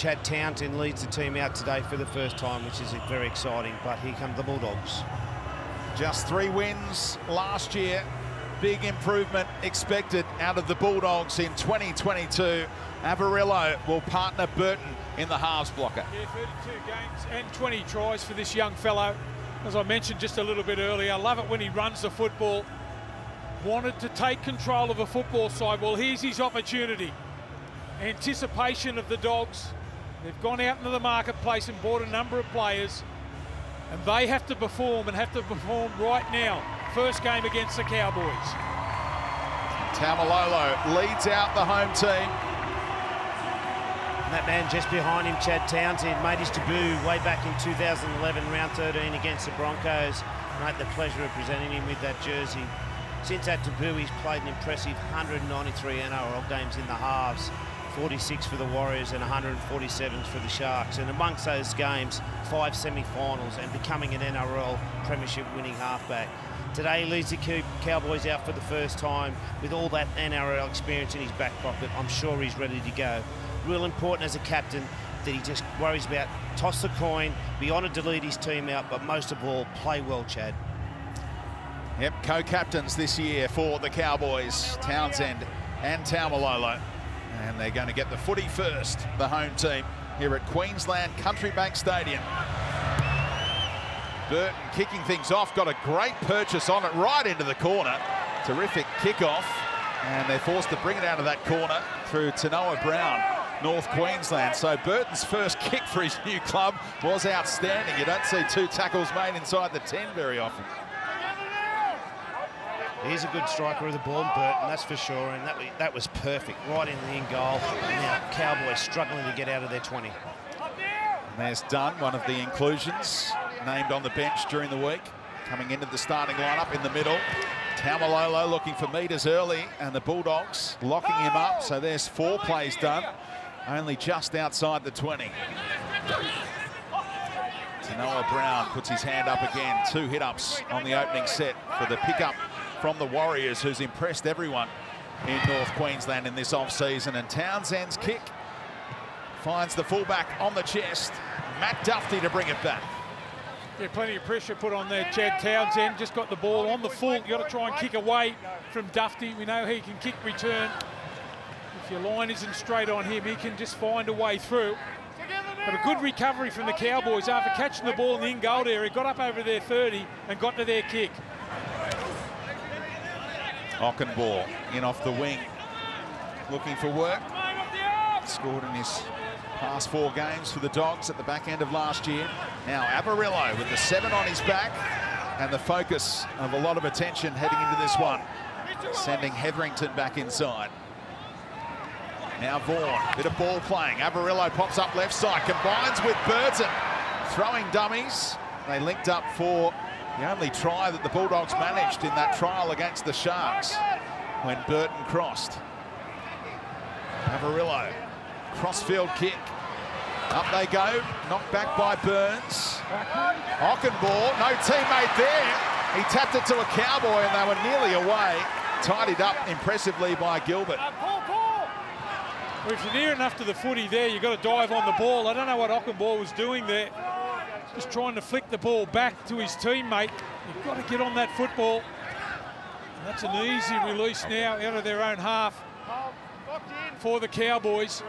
Chad Townsville leads the team out today for the first time, which is very exciting. But here come the Bulldogs. Just 3 wins last year. Big improvement expected out of the Bulldogs in 2022. Averillo will partner Burton in the halves blocker. Yeah, 32 games and 20 tries for this young fellow. As I mentioned just a little bit earlier, I love it when he runs the football. Wanted to take control of a football side. Well, here's his opportunity. Anticipation of the Dogs. They've gone out into the marketplace and bought a number of players, and they have to perform, and have to perform right now. First game against the Cowboys. Taumalolo leads out the home team. And that man just behind him, Chad Townsville, made his debut way back in 2011, round 13 against the Broncos. And I had the pleasure of presenting him with that jersey. Since that debut, he's played an impressive 193 NRL games in the halves, 46 for the Warriors and 147 for the Sharks. And amongst those games, 5 semi-finals and becoming an NRL Premiership winning halfback. Today he leads the Cowboys out for the first time with all that NRL experience in his back pocket. I'm sure he's ready to go. Real important as a captain that he just worries about toss the coin, be honoured to lead his team out, but most of all, play well, Chad. Yep, co-captains this year for the Cowboys, Townsend and Taumalolo. And they're going to get the footy first, the home team, here at Queensland Country-Bank Stadium. Burton kicking things off, got a great purchase on it right into the corner. Terrific kickoff, and they're forced to bring it out of that corner through Tanoa Brown, North Queensland. So Burton's first kick for his new club was outstanding. You don't see 2 tackles made inside the 10 very often. He's a good striker of the ball, Burton, that's for sure, and that was perfect, right in the in goal. And now Cowboys struggling to get out of their 20. And there's Dunn, one of the inclusions, named on the bench during the week, coming into the starting lineup in the middle. Taumalolo looking for metres early, and the Bulldogs locking him up. So there's 4 plays done, only just outside the 20. Tanoa Brown puts his hand up again. 2 hit-ups on the opening set for the pickup from the Warriors, who's impressed everyone in North Queensland in this off-season. And Townsend's kick finds the fullback on the chest. Matt Duffy to bring it back. Yeah, plenty of pressure put on there. Chad Townsend just got the ball on the full. You've got to try and kick away from Duffy. We know he can kick return. If your line isn't straight on him, he can just find a way through. But a good recovery from the Cowboys after catching the ball in the in-goal area. Got up over their 30 and got to their kick. Ockenball in off the wing, looking for work. Scored in his past 4 games for the Dogs at the back end of last year. Now Averillo with the 7 on his back, and the focus of a lot of attention heading into this one, sending Hetherington back inside. Now Vaughan, bit of ball playing. Averillo pops up left side, combines with Burton, throwing dummies. They linked up for the only try that the Bulldogs managed in that trial against the Sharks when Burton crossed. Averillo, crossfield kick. Up they go, knocked back by Burns. Ockenball, no teammate there. He tapped it to a Cowboy and they were nearly away. Tidied up impressively by Gilbert. Well, if you're near enough to the footy there, you've got to dive on the ball. I don't know what Ockenball was doing there. Just trying to flick the ball back to his teammate. You've got to get on that football. And that's an easy release now out of their own half for the Cowboys.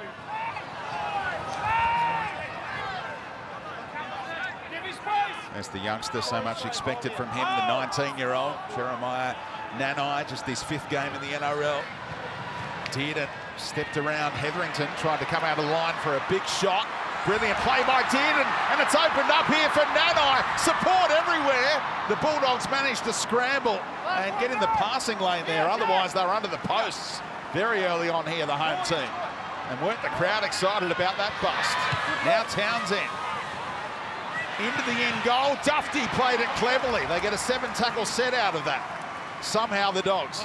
As the youngster, so much expected from him, the 19-year-old Jeremiah Nanai, just his 5th game in the NRL. Dearden stepped around Hetherington, tried to come out of the line for a big shot. Brilliant play by Dearden, and it's opened up here for Nanai. Support everywhere. The Bulldogs managed to scramble and get in the passing lane there. Otherwise, they were under the posts very early on here, the home team. And weren't the crowd excited about that bust? Now Townsend into the end goal. Duffy played it cleverly. They get a 7-tackle set out of that. Somehow the Dogs.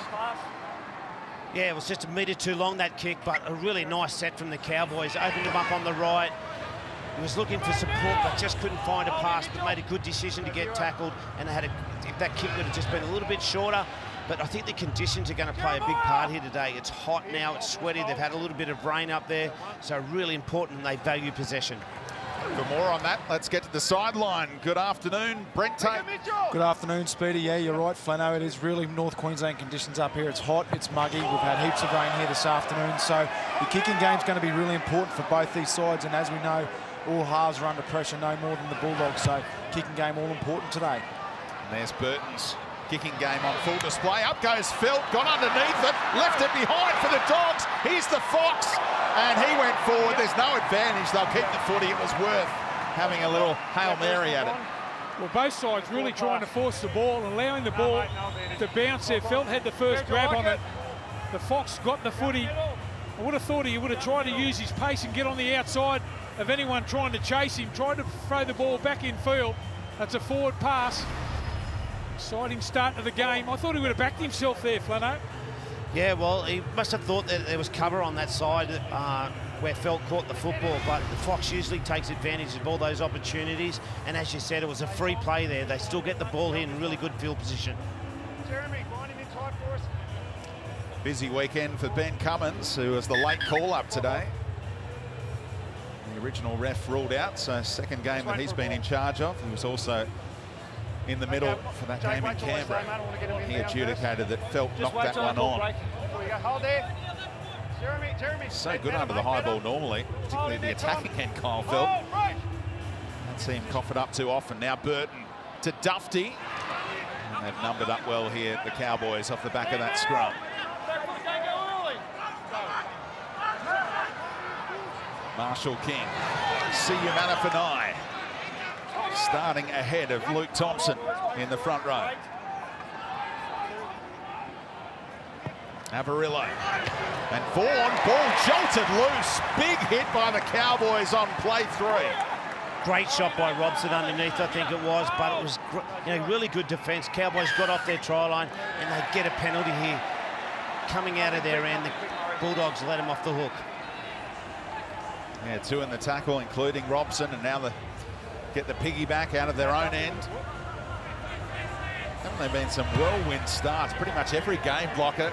Yeah, it was just a metre too long, that kick, but a really nice set from the Cowboys. Opened him up on the right. He was looking for support, but just couldn't find a pass, but made a good decision to get tackled. And they had if that kick would have just been a little bit shorter, But I think the conditions are going to play a big part here today. It's hot now, it's sweaty, they've had a little bit of rain up there, so really important they value possession. For more on that, let's get to the sideline. Good afternoon, Brent Tate. Good afternoon, Speedy. Yeah, you're right, Flano. It is really North Queensland conditions up here. It's hot, it's muggy. We've had heaps of rain here this afternoon, so the kicking game's going to be really important for both these sides, and as we know, all halves are under pressure, no more than the Bulldogs, so kicking game all important today. And there's Burton's kicking game on full display. Up goes Felt, got underneath it, left it behind for the Dogs. Here's the Fox, and he went forward. There's no advantage. They'll keep the footy. It was worth having a little Hail Mary at it. Well, both sides really trying to force the ball and allowing the ball to bounce there. Felt had the first grab on it. The Fox got the footy. I would have thought he would have tried to use his pace and get on the outside of anyone trying to chase him, tried to throw the ball back in field. That's a forward pass. Exciting start to the game. I thought he would have backed himself there, Flano. Yeah, well, he must have thought that there was cover on that side where Felt caught the football, but the Fox usually takes advantage of all those opportunities, and as you said, it was a free play there. They still get the ball here in really good field position. Jeremy, grind him in tight for us. Busy weekend for Ben Cummins, who was the late call-up today. The original ref ruled out, so second game that he's been in charge of. He was also in the middle for that game in Canberra. He adjudicated that Felt knocked that one on. Hold there. Jeremy. So good under the high ball normally, particularly the attacking end, Kyle Felt. Don't see him cough it up too often. Now Burton to Dufty. And they've numbered up well here, the Cowboys, off the back of that scrum. Marshall King, Siya Manafanai, starting ahead of Luke Thompson in the front row. Avarillo and Vaughan, ball jolted loose. Big hit by the Cowboys on play 3. Great shot by Robson underneath, I think it was, but it was really good defence. Cowboys got off their try line and they get a penalty here. Coming out of their end, the Bulldogs let him off the hook. Yeah, 2 in the tackle, including Robson, and now they get the piggyback out of their own end. Haven't there been some whirlwind starts? Pretty much every game blocker.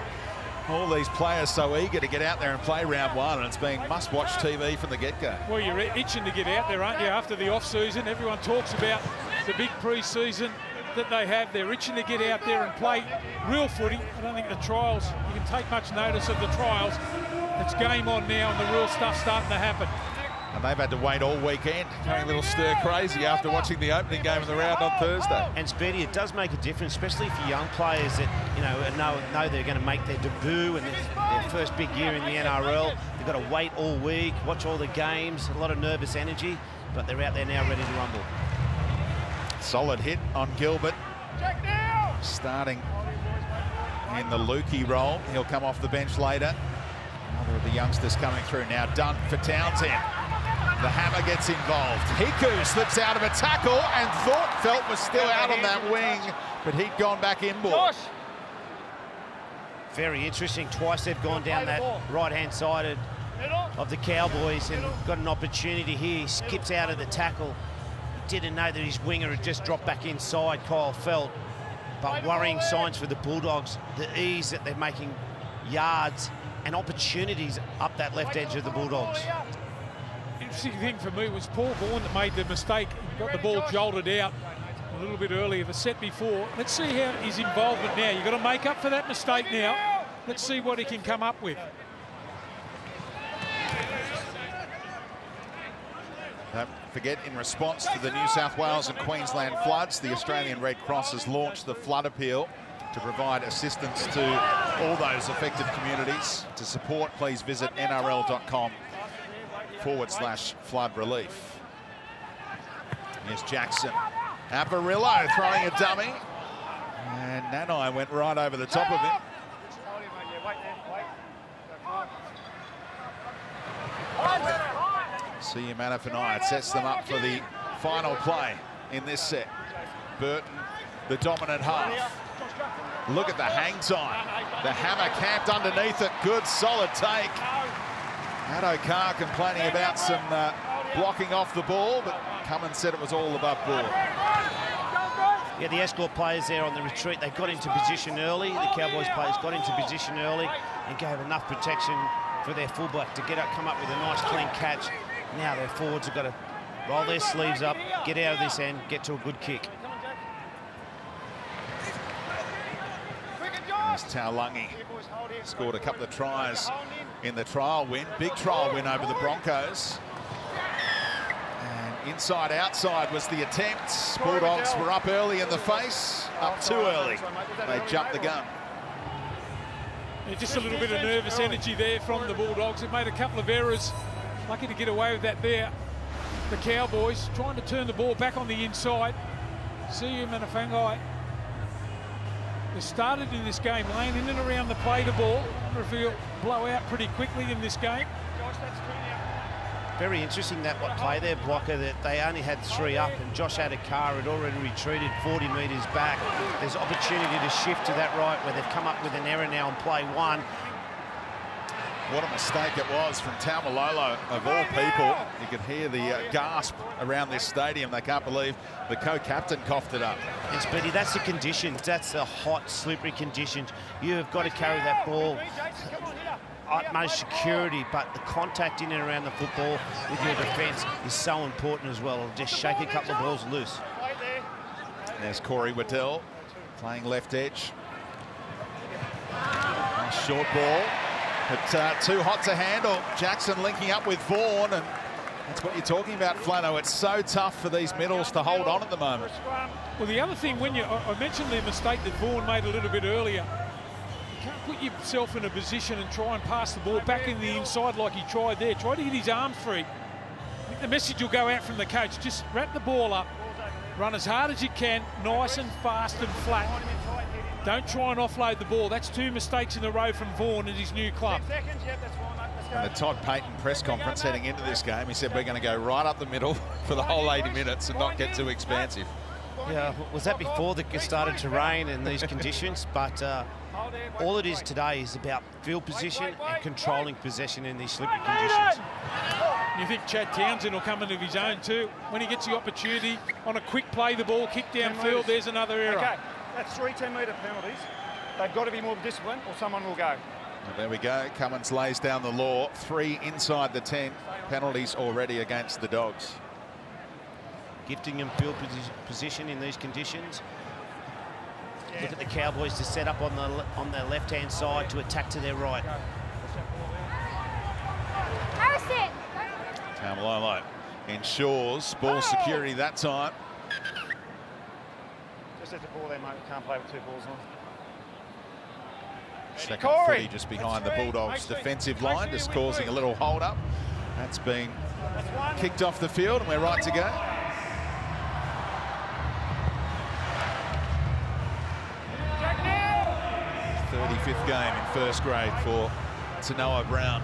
All these players so eager to get out there and play round 1, and it's been must-watch TV from the get-go. Well, you're itching to get out there, aren't you, after the off-season? Everyone talks about the big pre-season that they have. They're itching to get out there and play real footy. I don't think the trials, you can take much notice of the trials. It's game on now and the real stuff's starting to happen. And they've had to wait all weekend, going a little stir-crazy after watching the opening game of the round on Thursday. And Speedy, it does make a difference, especially for young players that know they're going to make their debut and their first big year in the NRL. They've got to wait all week, watch all the games, a lot of nervous energy, but they're out there now ready to rumble. Solid hit on Gilbert, starting in the Lukey role. He'll come off the bench later. Another of the youngsters coming through now. Done for Townsend. The hammer gets involved. Hiku slips out of a tackle and thought Felt was still out on that wing, but he'd gone back inboard. Very interesting. Twice they've gone down that right-hand side of the Cowboys and got an opportunity here. He skips out of the tackle. He didn't know that his winger had just dropped back inside, Kyle Felt. But worrying signs for the Bulldogs, the ease that they're making yards and opportunities up that left edge of the Bulldogs. Interesting thing for me was Paul Vaughan that made the mistake, got the ball jolted out a little bit earlier, the set before. Let's see how his involvement now. You've got to make up for that mistake now. Let's see what he can come up with. Don't forget, in response to the New South Wales and Queensland floods, the Australian Red Cross has launched the flood appeal to provide assistance to all those affected communities. To support, please visit nrl.com/flood relief. Here's Jackson. Avarillo throwing a dummy. And Nanai went right over the top of him. Siya Manafanai sets them up for the final play in this set. Burton, the dominant half. Look at the hang time. The hammer camped underneath it. Good, solid take. Addo Carr complaining about some blocking off the ball, but Cummins said it was all above board. Yeah, the Escort players there on the retreat, they got into position early. The Cowboys players got into position early and gave enough protection for their fullback to come up with a nice clean catch. Now their forwards have got to roll their sleeves up, get out of this end, get to a good kick. Taulagi scored a couple of tries in the trial win. Big trial win over the Broncos. And inside outside was the attempt. Bulldogs were up early in the face, up too early. They jumped the gun. Yeah, just a little bit of nervous energy there from the Bulldogs. It made a couple of errors. Lucky to get away with that there. The Cowboys trying to turn the ball back on the inside. See you, Manafangai. They started in this game laying in and around the play the ball. I wonder if he'll blow out pretty quickly in this game. Very interesting that play there, Blocker, that they only had 3 up and Josh Adhikar had already retreated 40 metres back. There's opportunity to shift to that right where they've come up with an error now on play 1. What a mistake it was from Taumalolo, of all people. You could hear the gasp around this stadium. They can't believe the co-captain coughed it up. And Speedy, that's the conditions. That's the hot, slippery conditions. You have got to carry that ball utmost security, but the contact in and around the football with your defence is so important as well. Just shake a couple of balls loose. There's Corey Waddell playing left edge. Nice short ball. But too hot to handle. Jackson linking up with Vaughan, and that's what you're talking about, Flano. It's so tough for these middles to hold on at the moment. Well, the other thing, I mentioned the mistake that Vaughan made a little bit earlier. You can't put yourself in a position and try and pass the ball back in the inside like he tried there. Try to hit his arms free. I think the message will go out from the coach. Just wrap the ball up, run as hard as you can, nice and fast and flat. Don't try and offload the ball. That's 2 mistakes in a row from Vaughan at his new club. In the Todd Payton press conference heading into this game, he said we're going to go right up the middle for the whole 80 minutes and not get too expansive. Yeah, was that before it started to rain in these conditions? But all it is today is about field position and controlling possession in these slippery conditions. You think Chad Townsend will come into his own too? When he gets the opportunity on a quick play, the ball kick downfield, there's another error. Okay, that's 3 10-metre penalties. They've got to be more disciplined or someone will go. Well, there we go. Cummins lays down the law. 3 inside the 10. Penalties already against the Dogs. Gifting them field position in these conditions. Look at the Cowboys to set up on their left-hand side to attack to their right. Taumalolo ensures ball security that time. Just hit the ball there, mate. Can't play with 2 balls on. Second footy just behind the Bulldogs' defensive line, just causing a little hold-up. That's been kicked off the field, and we're right to go. The 35th game in first grade for Tanoa Brown.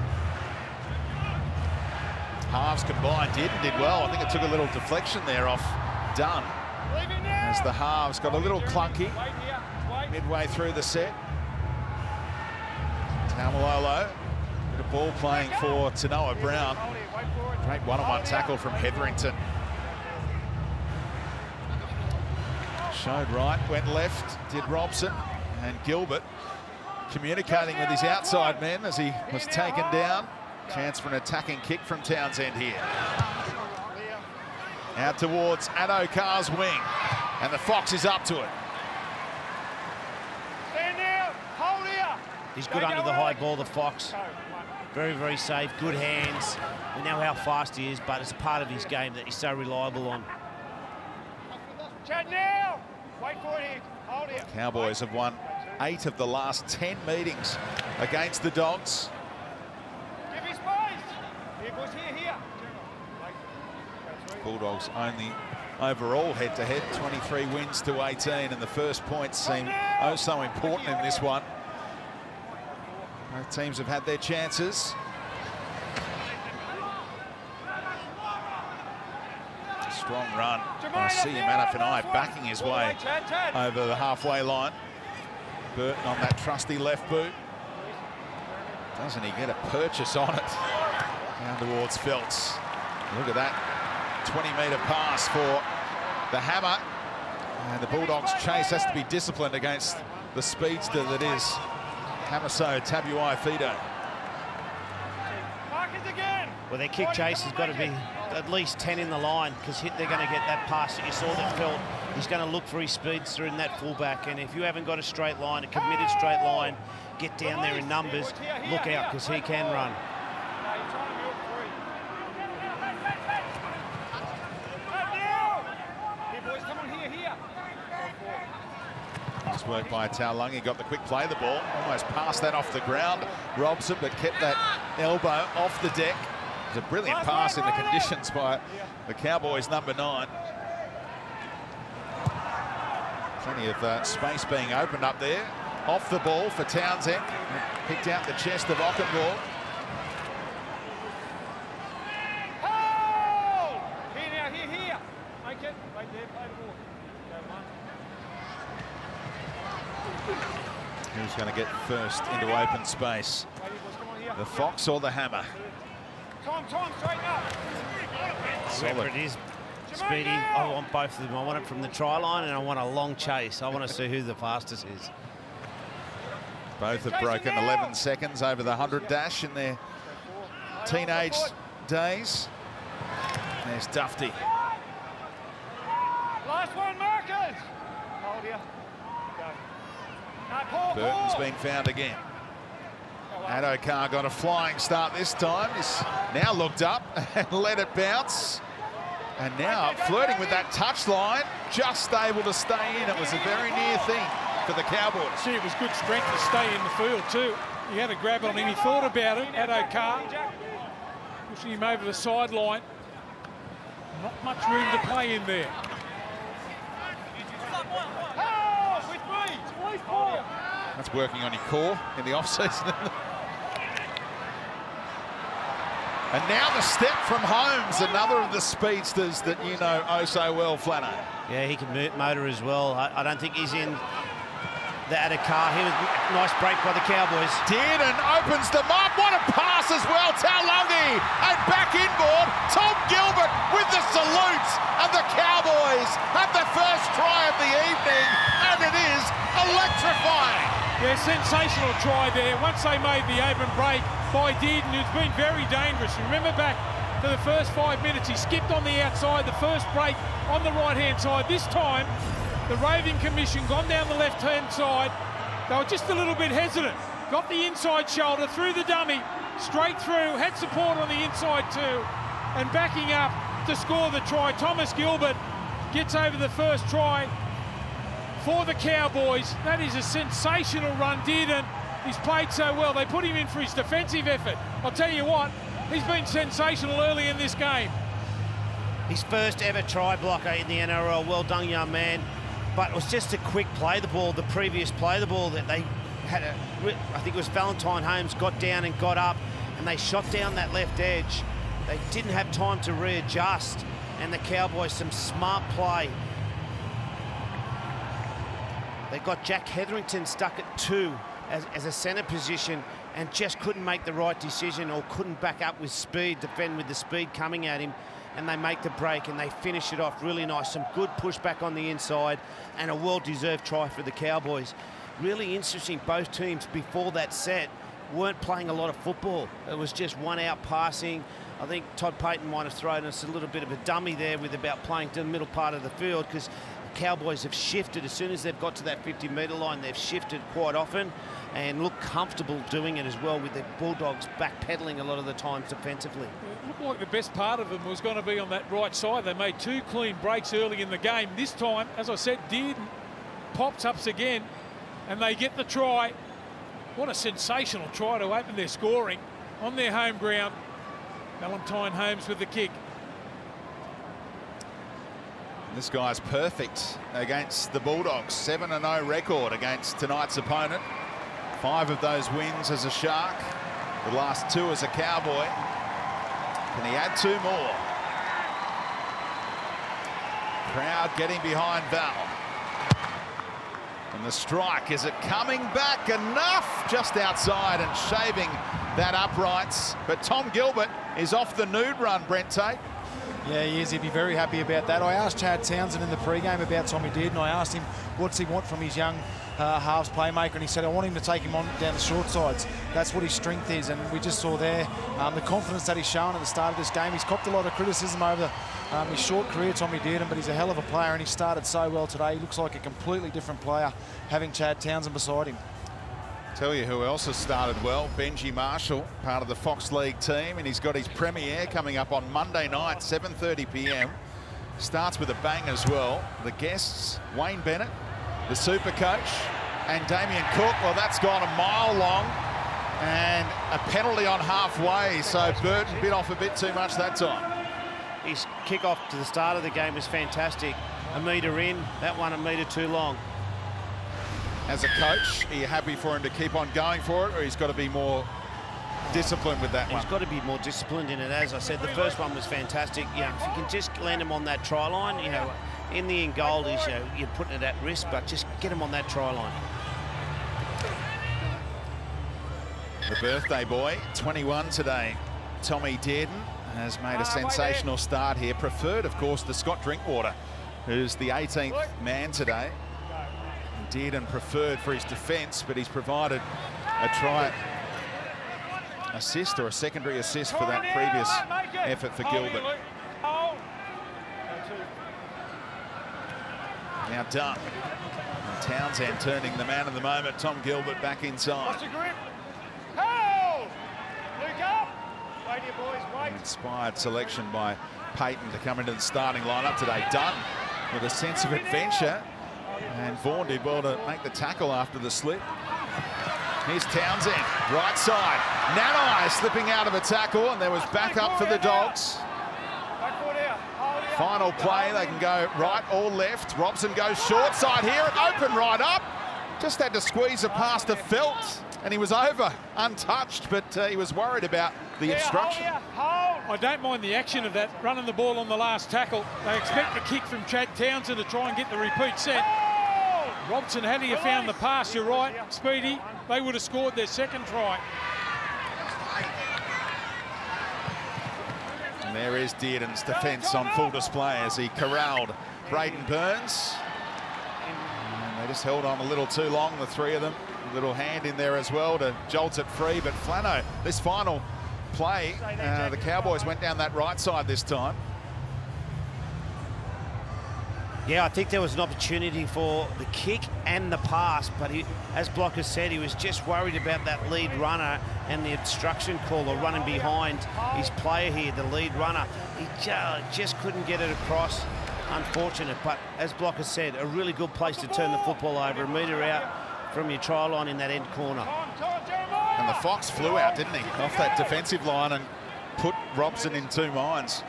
Halves combined did well. I think it took a little deflection there off Dunn, as the halves got a little clunky midway through the set. Taumalolo, bit of ball playing for Tanoa Brown. Great one-on-one tackle from Hetherington. Showed right, went left, did Robson, and Gilbert communicating with his outside men as he was taken down. Chance for an attacking kick from Townsend here. Out towards Adhikar's wing, and the Fox is up to it. Stand down, hold here. He's good under the high ball, the Fox. Very, very safe, good hands. We know how fast he is, but it's part of his game that he's so reliable on. Chad now. Wait for it. Hold here. Cowboys have won 8 of the last 10 meetings against the Dogs. Give me space. Here, boys, here. Bulldogs only overall head-to-head, 23 wins to 18, and the first points seem oh so important in this one. Both teams have had their chances. Strong run by Siumanafanai, backing his way over the halfway line. Burton on that trusty left boot. Doesn't he get a purchase on it? Down towards Feltz. Look at that 20-metre pass for the hammer. And the Bulldogs' chase has to be disciplined against the speedster that is Hamiso Tabuai-Fidow. Well, their kick chase has got to be at least 10 in the line, because they're going to get that pass that you saw that felt. He's going to look for his speedster in that fullback, and if you haven't got a straight line, a committed straight line, get down there in numbers, look out, because he can run. Nice work by Taulungi, got the quick play, the ball, almost passed that off the ground. Robson, but kept that elbow off the deck. It was a brilliant pass in the conditions by the Cowboys' number 9. Plenty of space being opened up there. Off the ball for Townsend. Picked out the chest of Ockenwald. Here. Make it. Right there, play the ball. Who's going to get first into open space? The Fox or the Hammer? Tom, straighten up. Whoever it is, Speedy, I want both of them. I want it from the try line, and I want a long chase. I want to see who the fastest is. Both have broken 11 seconds over the 100 dash in their teenage days. There's Dufty. Last one, Marcus. Hold here. Go. Burton's been found again. Adokar got a flying start this time. He's now looked up and let it bounce. And now flirting with that touchline, just able to stay in. It was a very near thing for the Cowboys. See, it was good strength to stay in the field too. He had a grab on him, he thought about it, Adokar, pushing him over the sideline. Not much room to play in there. That's working on your core in the off-season. And now the step from Holmes, another of the speedsters that you know oh so well, Flano. Yeah, he can motor as well. I don't think he's in the Adokar. He was nice break by the Cowboys. Dearden opens them up. What a pass as well. Taulungi and back inboard. Tom Gilbert with the salute. And the Cowboys have the first try of the evening. And it is electrifying. Yeah, sensational try there. Once they made the open break by Dearden, who's been very dangerous. Remember back to the first 5 minutes, he skipped on the outside, the first break on the right-hand side. This time, the Roving Commission gone down the left-hand side. They were just a little bit hesitant. Got the inside shoulder through the dummy, straight through, had support on the inside too, and backing up to score the try. Thomas Gilbert gets over the first try for the Cowboys. That is a sensational run. Dearden, he's played so well. They put him in for his defensive effort. I'll tell you what, he's been sensational early in this game. His first ever try blocker in the NRL. Well done, young man. But it was just a quick play the ball. The previous play the ball that they had, I think it was Valentine Holmes, got down and got up, and they shot down that left edge. They didn't have time to readjust, and the Cowboys, some smart play. They got Jack Hetherington stuck at 2 as a centre position and just couldn't make the right decision, or couldn't back up with speed, defend with the speed coming at him, and they make the break and they finish it off really nice. Some good pushback on the inside and a well-deserved try for the Cowboys. Really interesting, both teams before that set weren't playing a lot of football. It was just one out passing. I think Todd Payten might have thrown us a little bit of a dummy there with about playing to the middle part of the field, because Cowboys have shifted. As soon as they've got to that 50-metre line, they've shifted quite often and look comfortable doing it as well, with the Bulldogs backpedaling a lot of the times defensively. It looked like the best part of them was going to be on that right side. They made 2 clean breaks early in the game. This time, as I said, Dearden pops up again and they get the try. What a sensational try to open their scoring on their home ground. Valentine Holmes with the kick. This guy's perfect against the Bulldogs. 7-0 record against tonight's opponent. 5 of those wins as a Shark. The last 2 as a Cowboy. Can he add 2 more? Crowd getting behind Val. And the strike, is it coming back enough? Just outside and shaving that uprights. But Tom Gilbert is off the nude run, Brent Tate. Yeah, he is. He'd be very happy about that. I asked Chad Townsend in the pre-game about Tommy Dearden. I asked him what's he want from his young halves playmaker, and he said, I want him to take him on down the short sides. That's what his strength is, and we just saw there the confidence that he's shown at the start of this game. He's copped a lot of criticism over his short career, Tommy Dearden, but he's a hell of a player, and he started so well today. He looks like a completely different player having Chad Townsend beside him. Tell you who else has started well. Benji Marshall, part of the Fox League team, and he's got his premiere coming up on Monday night, 7:30 p.m. Starts with a bang as well. The guests, Wayne Bennett, the super coach, and Damien Cook. Well, that's gone a mile long, and a penalty on halfway, so Burton bit off a bit too much that time. His kick-off to the start of the game was fantastic. A metre in, that one a metre too long. As a coach, are you happy for him to keep on going for it, or he's got to be more disciplined with that one? He's got to be more disciplined in it. As I said, the first one was fantastic. You know, if you can just land him on that try line, you know, in the end goal is, you know, you're putting it at risk, but just get him on that try line. The birthday boy, 21 today, Tommy Dearden, has made a sensational start here. Preferred, of course, to Scott Drinkwater, who's the 18th man today. Dearden preferred for his defence, but he's provided a try assist or a secondary assist for that previous effort for Gilbert. Now done. And Townsend turning the man of the moment, Tom Gilbert, back inside. Inspired selection by Payton to come into the starting lineup today. Dunn with a sense of adventure. And Vaughan did well to make the tackle after the slip. Here's Townsend, right side. Nanai slipping out of a tackle, and there was backup for the Dogs. Final play, they can go right or left. Robson goes short side here, open right up. Just had to squeeze it past the felt, and he was over, untouched, but he was worried about the obstruction. I don't mind the action of that, running the ball on the last tackle. They expect a kick from Chad Townsend to try and get the repeat set. Robson, had he found the pass, you're right, Speedy, they would have scored their second try. And there is Dearden's defence on full display as he corralled Braden Burns. And they just held on a little too long, the three of them. A little hand in there as well to jolt it free, but Flano, this final play, the Cowboys went down that right side this time. Yeah, I think there was an opportunity for the kick and the pass, but he, as Blocker said, he was just worried about that lead runner and the obstruction call, or running behind his player here, the lead runner. He just couldn't get it across. Unfortunate, but as Blocker said, a really good place to turn the football over, a metre out from your try line in that end corner. And the Fox flew out, didn't he, off that defensive line and put Robson in two minds.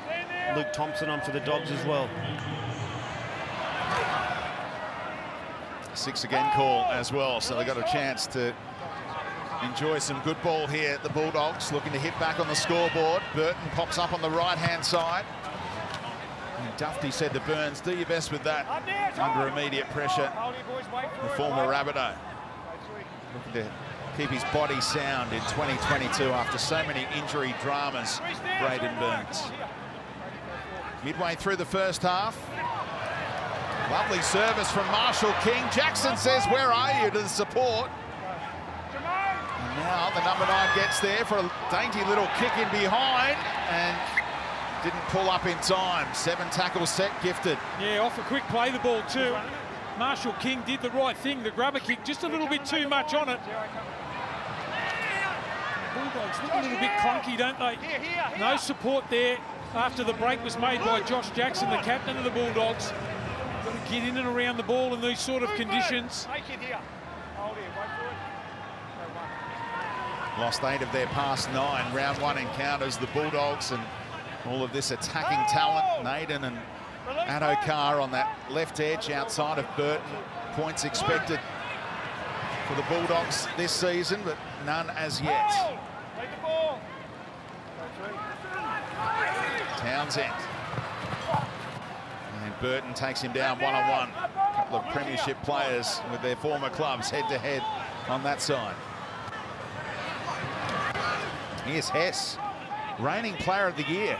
Luke Thompson on for the Dogs as well. 6 again call as well, so they got a chance to enjoy some good ball here at the Bulldogs, looking to hit back on the scoreboard. Burton pops up on the right-hand side. And Dufty said to Burns, do your best with that under immediate pressure. The former Rabbitoh looking to keep his body sound in 2022 after so many injury dramas, Braden Burns. Midway through the first half. Lovely service from Marshall King. Jackson says, where are you, to the support. And now the number 9 gets there for a dainty little kick in behind and didn't pull up in time. 7 tackles set, gifted. Yeah, off a quick play the ball too. Marshall King did the right thing, the grubber kick, just a little bit too much on it. Bulldogs look a little bit clunky, don't they? No support there after the break was made by Josh Jackson, the captain of the Bulldogs. Got to get in and around the ball in these sort of conditions. Lost 8 of their past 9 round 1 encounters, the Bulldogs, and all of this attacking talent. Naden and Adokar on that left edge outside of Burton. Points expected for the Bulldogs this season, but none as yet. Townsend. And Burton takes him down one-on-one. A couple of Premiership players with their former clubs head-to-head on that side. Here's Hess, reigning player of the year.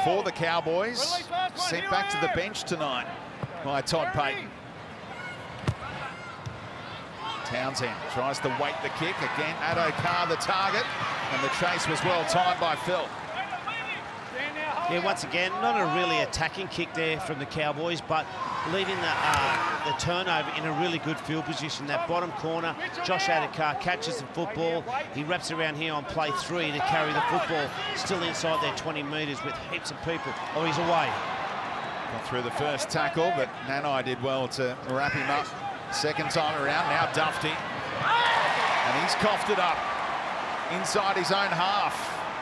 for the Cowboys. Sent back to the bench tonight by Todd Payton. Townsend tries to weight the kick. Again, Addo-Carr the target. And the chase was well timed by Phil. Yeah, once again, not a really attacking kick there from the Cowboys, but leaving the turnover in a really good field position. That bottom corner, Josh Addo-Carr catches the football. He wraps around here on play 3 to carry the football still inside their 20 metres with heaps of people. Oh, he's away. Got through the first tackle, but Nanai did well to wrap him up. Second time around, now Dufty. And he's coughed it up inside his own half,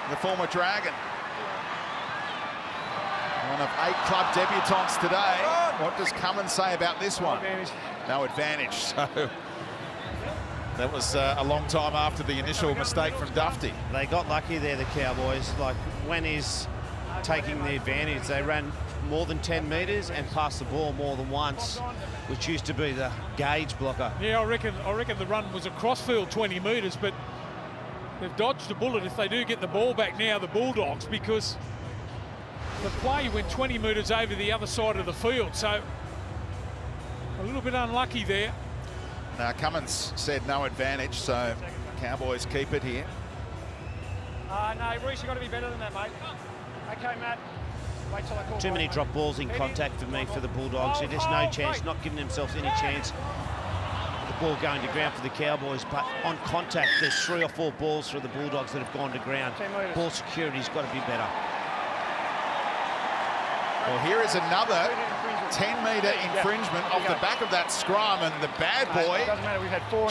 the former Dragon. One of 8 club debutants today. What does Cummins say about this one? No advantage. So that was a long time after the initial mistake from Dufty. They got lucky there, the Cowboys. Like, when he's taking the advantage, they ran more than 10 metres and passed the ball more than once, which used to be the gauge blocker. Yeah, I reckon the run was across field 20 metres, but they've dodged a bullet if they do get the ball back now, the Bulldogs, because the play went 20 metres over the other side of the field, so a little bit unlucky there. Now, Cummins said no advantage, so Cowboys keep it here. No, Reece, you've got to be better than that, mate. Okay, Matt. Wait till I call. Too many drop balls in contact for me for the Bulldogs. There's no chance, not giving themselves any chance. The ball going to ground for the Cowboys, but on contact, there's 3 or 4 balls for the Bulldogs that have gone to ground. Ball security's got to be better. Well, here is another 10-metre infringement off the back of that scrum, and the bad boy,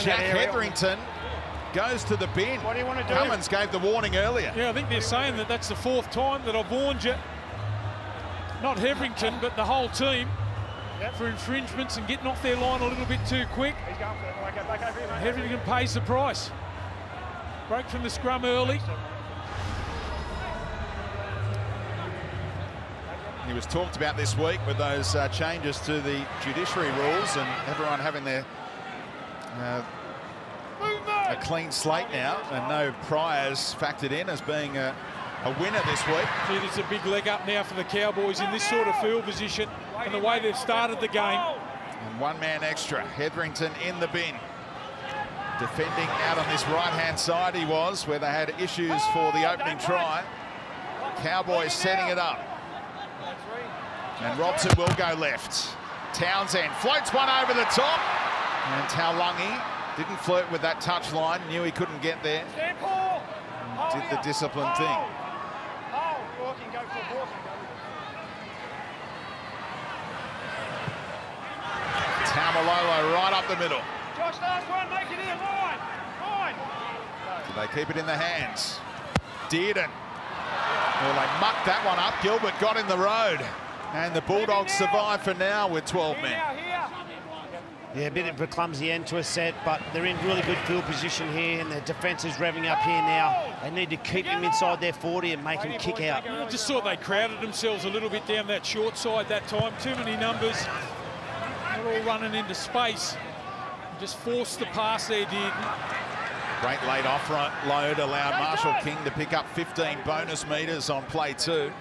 Jack Hetherington, goes to the bin. What do you want to do? Cummins gave the warning earlier. Yeah, I think they're saying that that's the 4th time that I've warned you. Not Hetherington, but the whole team for infringements and getting off their line a little bit too quick. He's going for it. Back over here, mate. Hetherington pays the price. Break from the scrum early. He was talked about this week with those changes to the judiciary rules and everyone having their a clean slate now, and no priors factored in as being a winner this week. See, there's a big leg up now for the Cowboys in this sort of field position and the way they've started the game. And 1 man extra, Hetherington in the bin. Defending out on this right-hand side he was, where they had issues for the opening try. Cowboys setting it up. And Robson will go left. Townsend floats one over the top. And Taulagi didn't flirt with that touch line, knew he couldn't get there. Did the disciplined thing. Taumalolo right up the middle. Josh, last one, make it in, line. Do they keep it in the hands? Dearden. Well, they mucked that one up. Gilbert got in the road. And the Bulldogs survive for now with 12 men. Yeah, a bit of a clumsy end to a set, but they're in really good field position here, and their defence is revving up here now. They need to keep him inside their 40 and make him kick out. I just thought they crowded themselves a little bit down that short side that time. Too many numbers. They're all running into space. Just forced the pass there, did. Great late offload allowed Marshall King to pick up 15 bonus metres on play 2.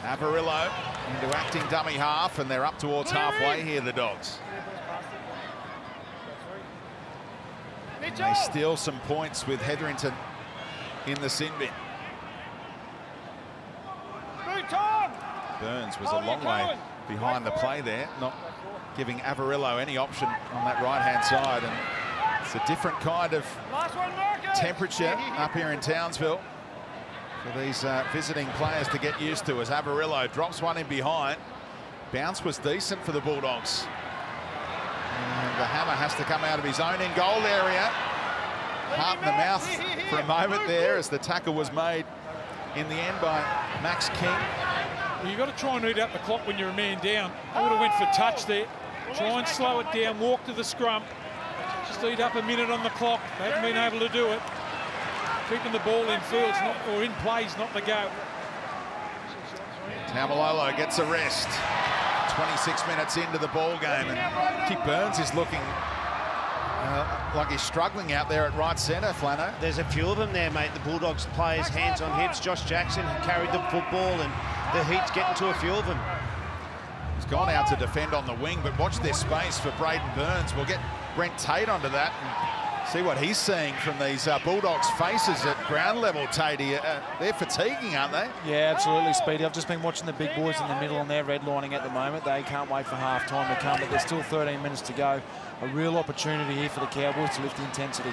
Avarillo into acting dummy half, and they're up towards halfway here, the Dogs. They steal some points with Hetherington in the sin bin. Burns was a long way behind the play there, not giving Avarillo any option on that right-hand side. And it's a different kind of temperature up here in Townsville for these visiting players to get used to, as Avarillo drops one in behind. Bounce was decent for the Bulldogs. And the hammer has to come out of his own in-goal area. Heart in the mouth for a moment there as the tackle was made in the end by Max King. You've got to try and eat up the clock when you're a man down. I would have went for touch there. Try and slow it down, walk to the scrum. Just eat up a minute on the clock. They haven't been able to do it. Keeping the ball in fields, or in plays, not the go. Taumalolo gets a rest. 26 minutes into the ball game, and Kick Burns is looking like he's struggling out there at right centre, Flano. There's a few of them there, mate. The Bulldogs players, hands on hips. Josh Jackson carried the football, and the heat's getting to a few of them. He's gone out to defend on the wing, but watch this space for Braden Burns. We'll get Brent Tate onto that and see what he's seeing from these Bulldogs' faces at ground level, Tatey. They're fatiguing, aren't they? Yeah, absolutely, Speedy. I've just been watching the big boys in the middle, and they're redlining at the moment. They can't wait for half-time to come, but there's still 13 minutes to go. A real opportunity here for the Cowboys to lift the intensity.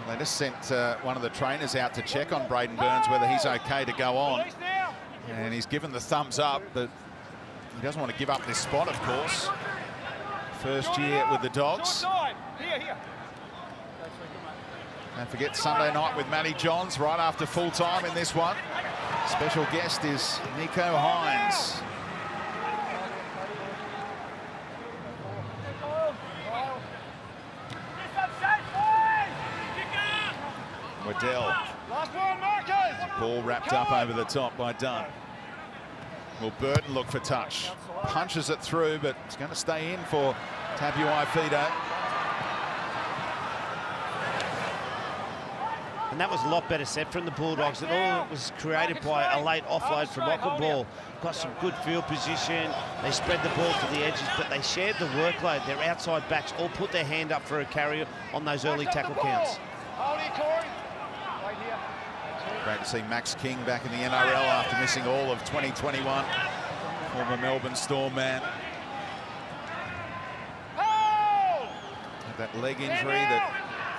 They just sent one of the trainers out to check on Braden Burns, whether he's okay to go on. And he's given the thumbs up, but he doesn't want to give up this spot, of course. First year with the Dogs. Don't forget Sunday night with Matty Johns right after full time in this one. Special guest is Nico Hines. Waddell. Ball wrapped up over the top by Dunn. Will Burton look for touch? Punches it through, but it's going to stay in for Tabuai Fido. And that was a lot better set from the Bulldogs. It all was created by a late offload from Ball. Got some good field position. They spread the ball to the edges, but they shared the workload. Their outside backs all put their hand up for a carry on those early tackle counts. Great to see Max King back in the NRL after missing all of 2021. Former Melbourne Storm man. Had that leg injury that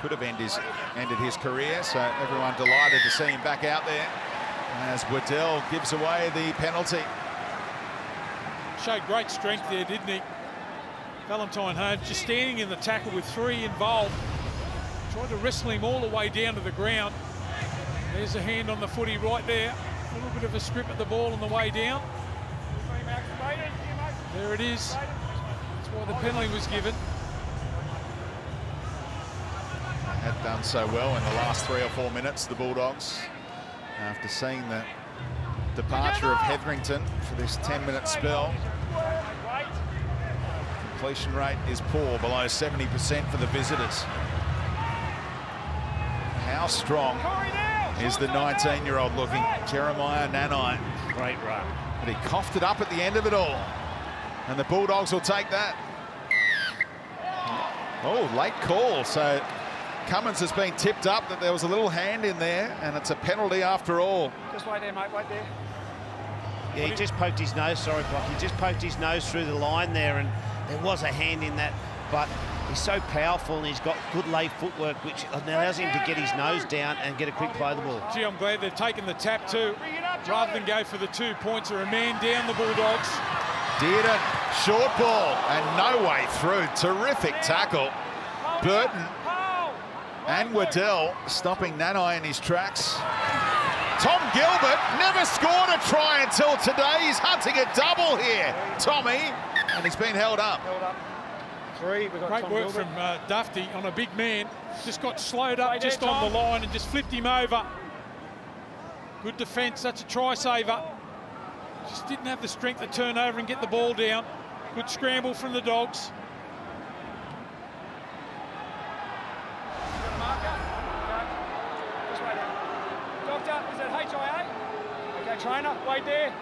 could have ended his career, so everyone delighted to see him back out there as Waddell gives away the penalty. Showed great strength there, didn't he? Valentine Holmes just standing in the tackle with 3 involved. Tried to wrestle him all the way down to the ground. There's a hand on the footy right there. A little bit of a strip at the ball on the way down. There it is. That's why the penalty was given. They had done so well in the last 3 or 4 minutes, the Bulldogs, after seeing the departure of Hetherington for this 10-minute spell. Completion rate is poor, below 70% for the visitors. How strong is the 19-year-old looking Jeremiah Nanai? Great run. But he coughed it up at the end of it all. And the Bulldogs will take that. Oh, late call. So Cummins has been tipped up that there was a little hand in there, and it's a penalty after all. Just wait there, mate, wait there. Yeah, he just poked his nose, sorry, Brock. He just poked his nose through the line there, and there was a hand in that, but he's so powerful and he's got good lay footwork, which allows him to get his nose down and get a quick play of the ball. Gee, I'm glad they've taken the tap too, rather than go for the 2 points or a man down the Bulldogs. Dearden, short ball, and no way through. Terrific tackle. Burton and Waddell stopping Nanai in his tracks. Tom Gilbert never scored a try until today. He's hunting a double here, Tommy, and he's been held up. Three, we got Great Tom work Gilbert. from Dufty on a big man. Just got slowed up just on the line and just flipped him over. Good defence, that's a try saver. Just didn't have the strength to turn over and get the ball down. Good scramble from the Dogs. Doctor, is it HIA? Okay, trainer, wait there.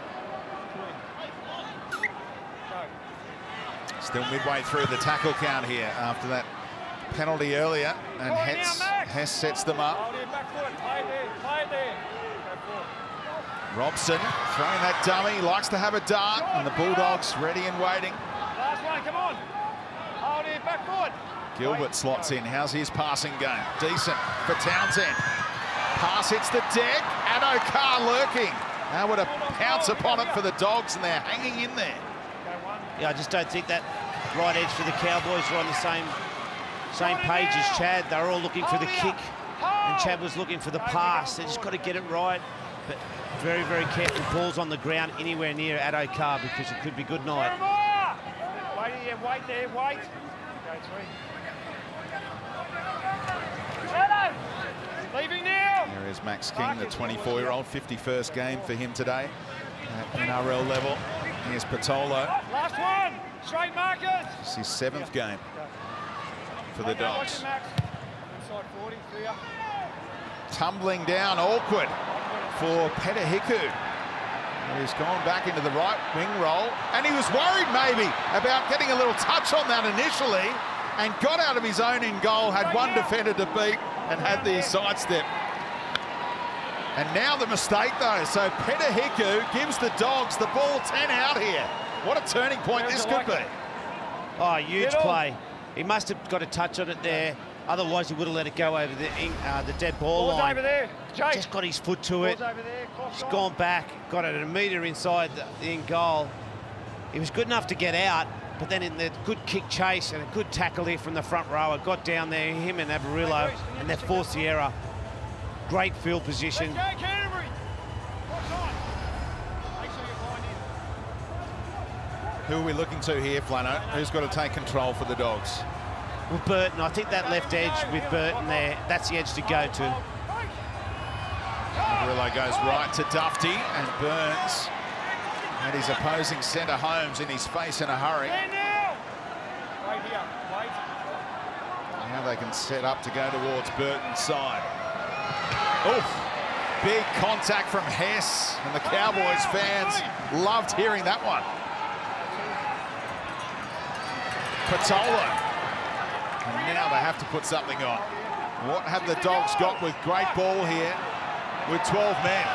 Still midway through the tackle count here after that penalty earlier, and Hess sets them up. Hold it, back foot, play it there, play it there. Robson throwing that dummy, likes to have a dart, and the Bulldogs ready and waiting. Last one, come on. Hold it, back foot. Gilbert slots in. How's his passing game? Decent for Townsend. Pass hits the deck. Addo-Carr lurking. Now would pounce upon it for the Dogs, and they're hanging in there. Yeah, I just don't think that right edge for the Cowboys were on the same page as Chad. They were all looking for the kick, and Chad was looking for the pass. They just got to get it right. But very, very careful balls on the ground anywhere near Addo-Carr, because it could be good night. Wait there, wait. Go three. Leaving now. There is Max King, the 24-year-old, 51st game for him today at NRL level. Here's Patolo. Last one. Straight markers. It's his 7th game. for the Dogs. Inside 40, clear. Tumbling down, awkward for Petahiku. He's gone back into the right wing role, and he was worried maybe about getting a little touch on that initially, and got out of his own in goal, had one defender to beat, and had the sidestep. And now the mistake though, so Petahiku gives the Dogs the ball 10 out here. What a turning point this could be. Oh, huge play. He must have got a touch on it there. Otherwise, he would have let it go over the dead ball line. Over there. Jake. Just got his foot to it. Over there. He's gone back, got it a metre inside the in goal. He was good enough to get out, but then in the good kick chase and a good tackle here from the front rower, got down there, him and Avarillo, and they forced the error. Great field position. Let's go, Canterbury. What's on? Make sure you're blind in. Who are we looking to here, Flano? Who's got to take control for the Dogs? Well, Burton, I think that left edge with Burton there, that's the edge to go to. Avarillo goes right to Dufty, and Burns and his opposing centre Holmes in his face in a hurry. Right here. Wait. Now they can set up to go towards Burton's side. Oof. Big contact from Hess, and the Cowboys fans loved hearing that one. Patola. And now they have to put something on. What have the Dogs got with great ball here with 12 men?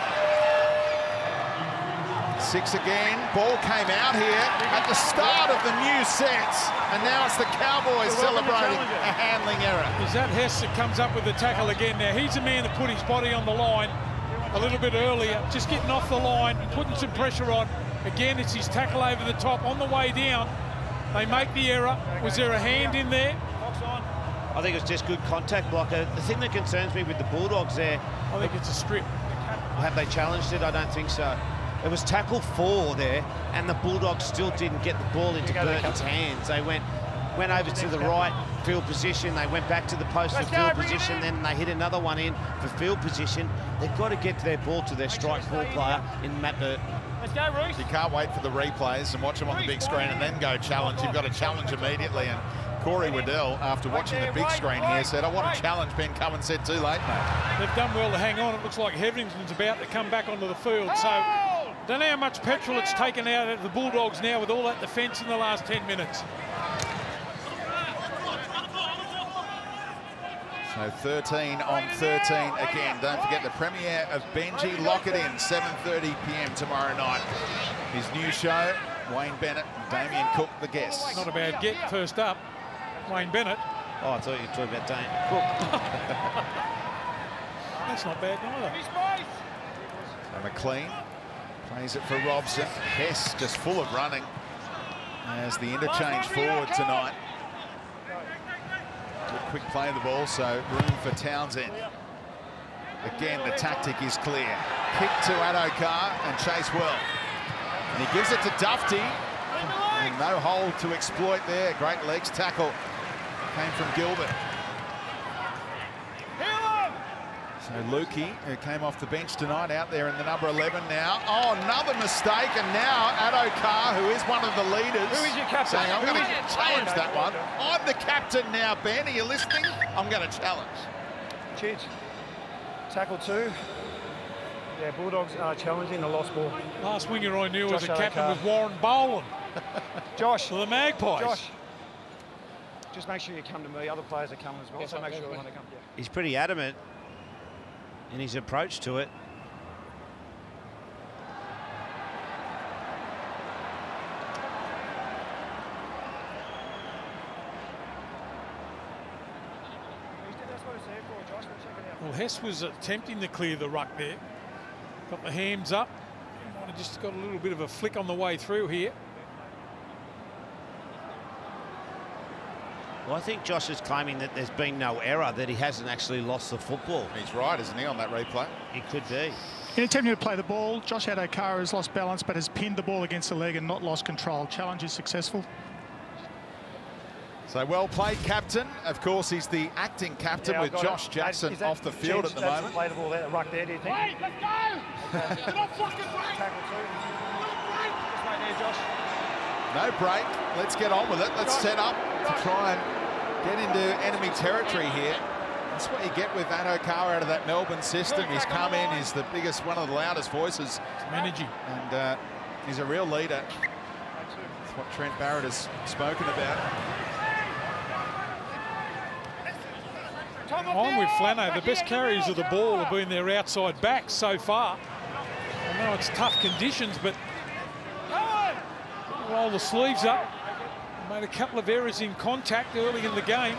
6 again. Ball came out here at the start of the new sets, and now it's the Cowboys celebrating a handling error. Is that Hess that comes up with the tackle again now? He's the man that put his body on the line a little bit earlier, just getting off the line, putting some pressure on. Again, it's his tackle over the top on the way down. They make the error. Was there a hand in there? I think it's just good contact blocker. The thing that concerns me with the Bulldogs there... I think it's a strip. Have they challenged it? I don't think so. It was tackle 4 there, and the Bulldogs still didn't get the ball into Burton's hands. They went over to the right field position. They went back to the post for field position. Then they hit another one in for field position. They've got to get their ball to their strike ball player in Matt Burton. Let's go, Reece. You can't wait for the replays and watch them on the big screen and then go challenge. You've got to challenge immediately. And Corey Waddell, after watching the big screen here, said, I want to challenge. Ben Cummins said, too late, mate. They've done well to hang on. It looks like Hetherington's about to come back onto the field. So, don't know how much petrol it's taken out of the Bulldogs now with all that defence in the last 10 minutes. So 13 on 13 again. Don't forget the premiere of Benji. Lock it in, 7:30 p.m. tomorrow night. His new show, Wayne Bennett and Damien Cook, the guests. Not a bad get. First up, Wayne Bennett. Oh, I thought you were talking about Damien Cook. That's not bad either. So McLean plays it for Robson. Hess just full of running as the interchange forward tonight. Good quick play of the ball, so room for Townsend. Again, the tactic is clear. Kick to Adokar and chase well. And he gives it to Dufty. And no hole to exploit there. Great legs tackle came from Gilbert. So Lukey, who came off the bench tonight, out there in the number 11 now. Oh, another mistake, and now Adokar, who is one of the leaders, who is your captain? saying, I'm going to challenge that one. I'm the captain now, Ben. Are you listening? I'm going to challenge. Chidge. Tackle 2. Yeah, Bulldogs are challenging the lost ball. Last winger I knew Josh as a captain Adokar. was Warren Boland. Josh. For the Magpies. Josh. Just make sure you come to me. Other players are coming as well, so make sure they want to come. Yeah. He's pretty adamant in his approach to it. Well, Hess was attempting to clear the ruck there. Got the hands up. Might have just got a little bit of a flick on the way through here. Well, I think Josh is claiming that there's been no error, that he hasn't actually lost the football. He's right, isn't he, on that replay? He could be. In attempting to play the ball, Josh Adokar has lost balance but has pinned the ball against the leg and not lost control. Challenge is successful. So well played, captain. Of course, he's the acting captain with Josh Jackson off the field at the moment. Play the ball there, ruck there, do you think? Wait, let's go! You're not fucking break! Tackle 2. Just wait there, Josh. No break. Let's get on with it. Let's set up to try and get into enemy territory here. That's what you get with Addo Carr out of that Melbourne system. He's come in, he's the biggest, one of the loudest voices. Some energy. And he's a real leader. That's what Trent Barrett has spoken about. I'm with Flano. The best carriers of the ball have been their outside backs so far. I know it's tough conditions, but roll the sleeves up. Made a couple of errors in contact early in the game.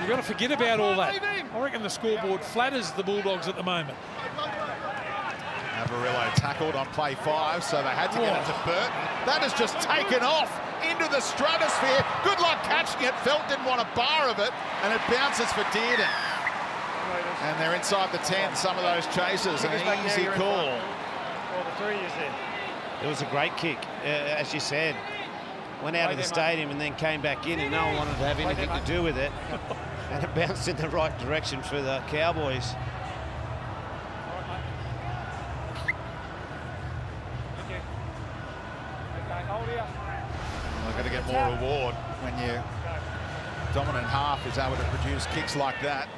You've got to forget about all that. I reckon the scoreboard flatters the Bulldogs at the moment. Avarillo tackled on play 5, so they had to get it to Burton. That has just taken off into the stratosphere. Good luck catching it. Felt didn't want a bar of it, and it bounces for Dearden. And they're inside the 10, some of those chasers. An easy call. It was a great kick, as you said. Went out of the stadium and then came back in, and no one wanted to have anything to do with it. And it bounced in the right direction for the Cowboys. They've got to get more reward when your dominant half is able to produce kicks like that.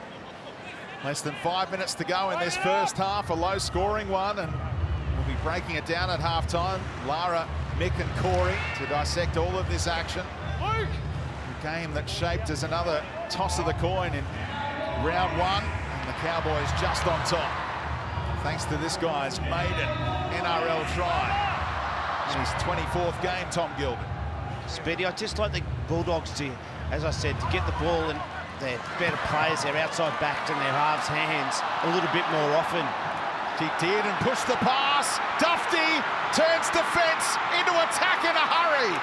Less than 5 minutes to go in this first half, a low-scoring one, and we'll be breaking it down at half-time. Lara, Mick and Corey to dissect all of this action. A game that's shaped as another toss of the coin in round 1, and the Cowboys just on top. Thanks to this guy's maiden NRL try. In his 24th game, Tom Gilbert. Speedy, I just like the Bulldogs to, as I said, to get the ball and their better players, their outside backs and their halves' hands a little bit more often. He did and pushed the pass. Dufty turns defence into attack in a hurry.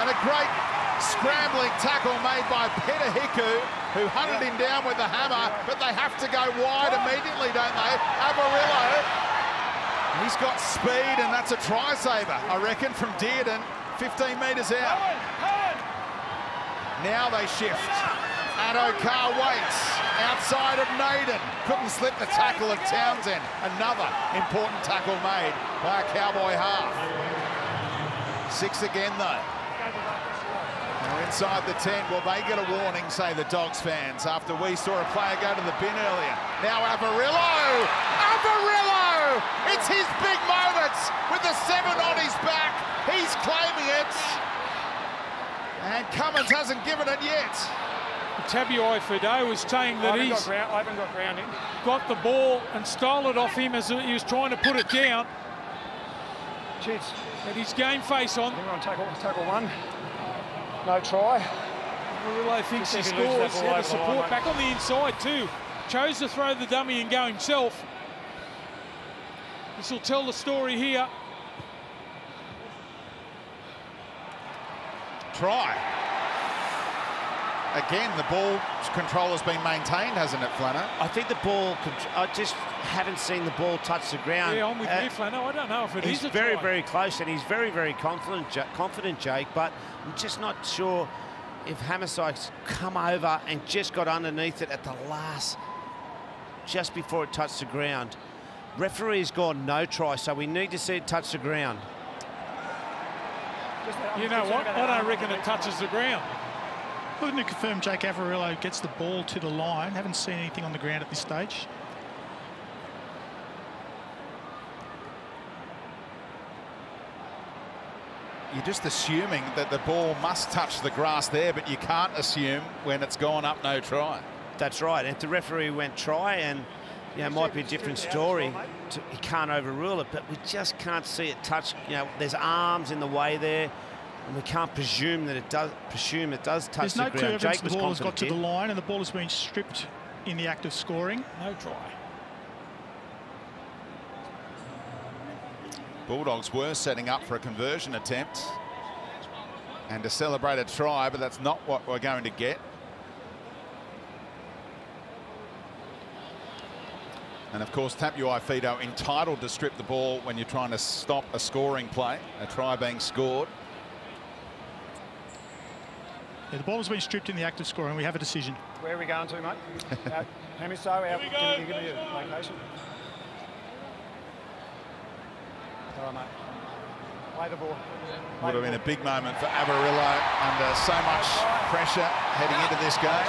And a great scrambling tackle made by Peter Hiku, who hunted him down with the hammer, but they have to go wide immediately, don't they? Avarillo, he's got speed, and that's a try saver, I reckon, from Dearden, 15 metres out. Now they shift. Addo Carr waits outside of Naden. Couldn't slip the tackle of Townsend. Another important tackle made by a Cowboy half. 6 again, though. They're inside the 10. Well, they get a warning, say the Dogs fans, after we saw a player go to the bin earlier. Now Avarillo! Avarillo! It's his big moments with the 7 on his back. He's claiming it. And Cummins hasn't given it yet. Tabuai Fido was saying that he's got the ball and stole it off him as he was trying to put it down. Cheats. Had his game face on. Tackle 1. No try. Avarillo thinks he scores. He had the support back on the inside too. Chose to throw the dummy and go himself. This will tell the story here. Try. Again, the ball control has been maintained, hasn't it, Flano? I think the ball, I just haven't seen the ball touch the ground. Yeah, I'm with you, Flano. I don't know if it is a very, try. very close, and he's very, very confident, Jake, but I'm just not sure if Hammersyke's come over and just got underneath it at the last, just before it touched the ground. Referee's gone no try, so we need to see it touch the ground. You know what? I don't reckon it touches the ground. Looking to confirm Jake Avarillo gets the ball to the line. Haven't seen anything on the ground at this stage. You're just assuming that the ball must touch the grass there, but you can't assume when it's gone up no try. That's right. If the referee went try, and you know, it might be a different story. He can't overrule it, but we just can't see it touch. You know, there's arms in the way there. And we can't presume that it does. Presume it does touch the ground. There's no clear evidence the ball has got to here. the line, and the ball has been stripped in the act of scoring. No try. Bulldogs were setting up for a conversion attempt and to celebrate a try, but that's not what we're going to get. And of course, Tapuai Fido entitled to strip the ball when you're trying to stop a scoring play, a try being scored. Yeah, the ball has been stripped in the act of scoring. We have a decision. Where are we going to, mate? Hemiso, out. Give me a location. All right, mate. Play the ball. Would have been a big moment for Avarillo under so much pressure heading into this game.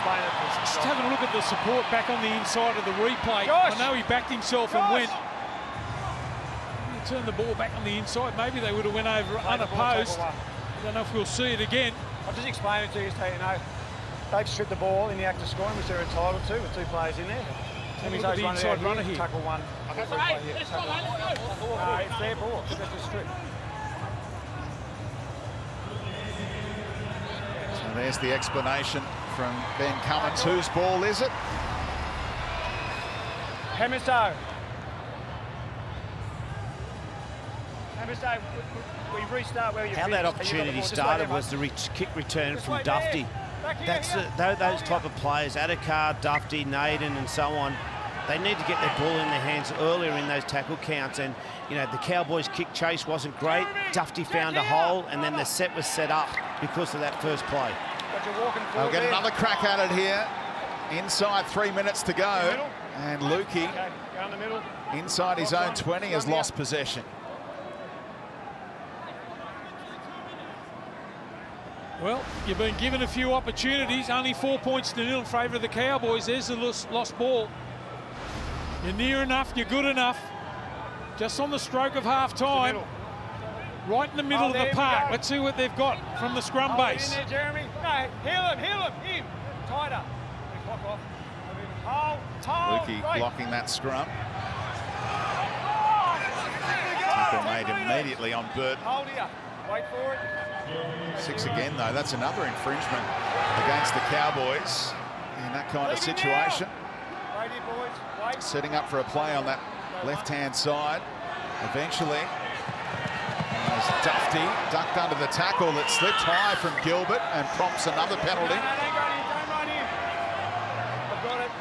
Just having a look at the support back on the inside of the replay. I know he backed himself and went. You turn the ball back on the inside, maybe they would have went over unopposed. I don't know if we'll see it again. I'll just explain it to you so you know. They've stripped the ball in the act of scoring, which they're entitled to, with 2 players in there. Look at the inside runner here. Tackle one. It's their ball. It's just stripped. So there's the explanation from Ben Cummins. Whose ball is it? Hemisto. We restart where you How that opportunity started was the kick return from Dufty. That's those type of players, Adhikar, Dufty, Naden and so on, they need to get their ball in their hands earlier in those tackle counts. And, you know, the Cowboys' kick chase wasn't great. Dufty found a hole and then the set was set up because of that first play. They'll get another crack at it here. Inside 3 minutes to go. And Lukey, inside his own 20, has lost possession. Well, you've been given a few opportunities, only 4 points to 0 in favour of the Cowboys. There's the lost ball. You're near enough, you're good enough. Just on the stroke of half-time. Right in the middle of the park. Let's see what they've got from the scrum base. In there, Jeremy. No, heal him. In. Tighter. Clock off. Lukey blocking that scrum. Tackle made immediately on Burton. Hold here. Wait for it. 6 again, though. That's another infringement against the Cowboys in that kind of situation. Wait here, boys. Wait. Setting up for a play on that left-hand side. Eventually, as Dufty ducked under the tackle that slipped high from Gilbert and prompts another penalty. No, don't run in. I've got it.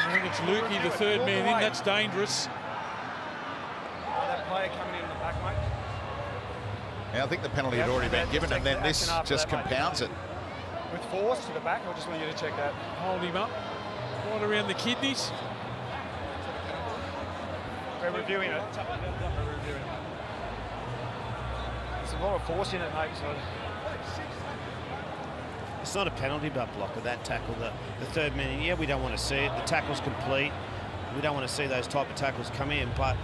I think it's Lukey, the third man in. That's dangerous. That player coming in the back, mate. Yeah, I think the penalty had already been given, and then this just compounds it. With force to the back, I just want you to check that. Hold him up. Right around the kidneys. We're reviewing it. There's a lot of force in it, mate. So. It's not a penalty, but blocker, that tackle, the third man in. Yeah, we don't want to see it. The tackle's complete. We don't want to see those type of tackles come in, but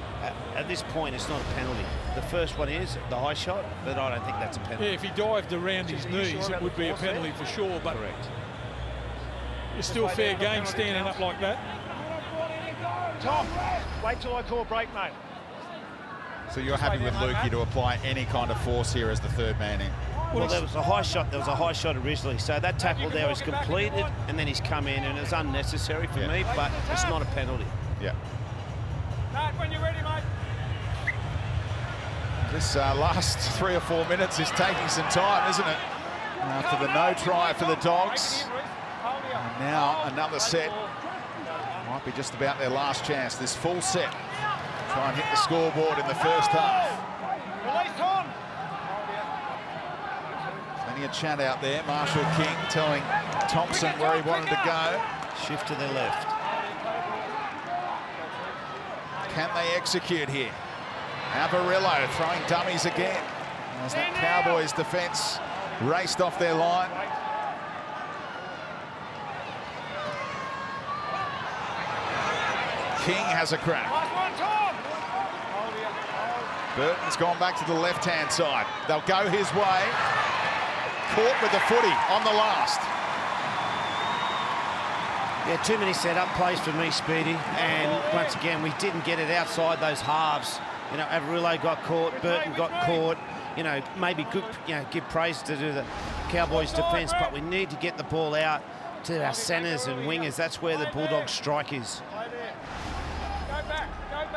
at this point, it's not a penalty. The first one is the high shot, but I don't think that's a penalty. Yeah, if he dived around his knees, it would be a penalty for sure, but correct. It's still fair game standing up like that. Tom, wait till I call break, mate. So you're happy with Lukey to apply any kind of force here as the third man in? Well, there was a high shot. There was a high shot originally, so that tackle there is completed, and then he's come in, and it's unnecessary for me, but it's not a penalty. Yeah. Matt, when you're ready, mate. This last 3 or 4 minutes is taking some time, isn't it? After the no try for the Dogs. And now another set. Might be just about their last chance. This full set. Try and hit the scoreboard in the first half. Release Tom. Plenty of chat out there. Marshall King telling Thompson where he wanted to go. Shift to their left. Can they execute here? Avarillo throwing dummies again. As that Cowboys defence raced off their line. King has a crack. Burton's gone back to the left-hand side. They'll go his way. Caught with the footy on the last. Yeah, too many set-up plays for me, Speedy. And once again, we didn't get it outside those halves. You know, Avarillo got caught, Burton got caught. You know, maybe good, give praise to the Cowboys' defence, but we need to get the ball out to our centres and wingers. That's where the Bulldogs' strike is.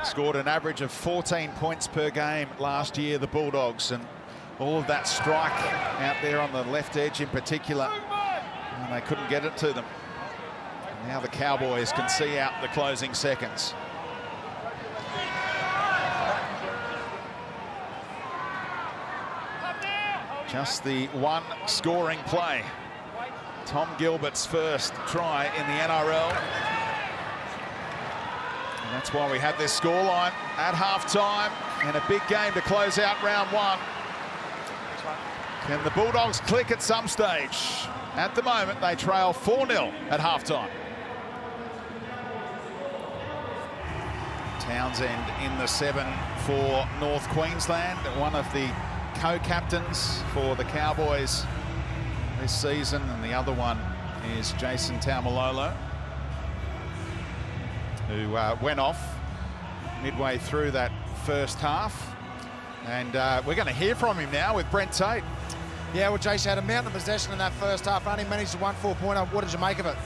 Scored an average of 14 points per game last year, the Bulldogs, and all of that strike out there on the left edge in particular, and they couldn't get it to them. And now the Cowboys can see out the closing seconds. Just the one scoring play. Tom Gilbert's first try in the NRL. That's why we have this scoreline at half-time and a big game to close out round one. Can the Bulldogs click at some stage? At the moment, they trail 4-0 at half-time. Townsend in the 7 for North Queensland, one of the co-captains for the Cowboys this season, and the other one is Jason Taumalolo, who went off midway through that first half. And we're going to hear from him now with Brent Tate. Yeah, well, Jason had a mountain of possession in that first half, only managed to 1 4-pointer. What did you make of it?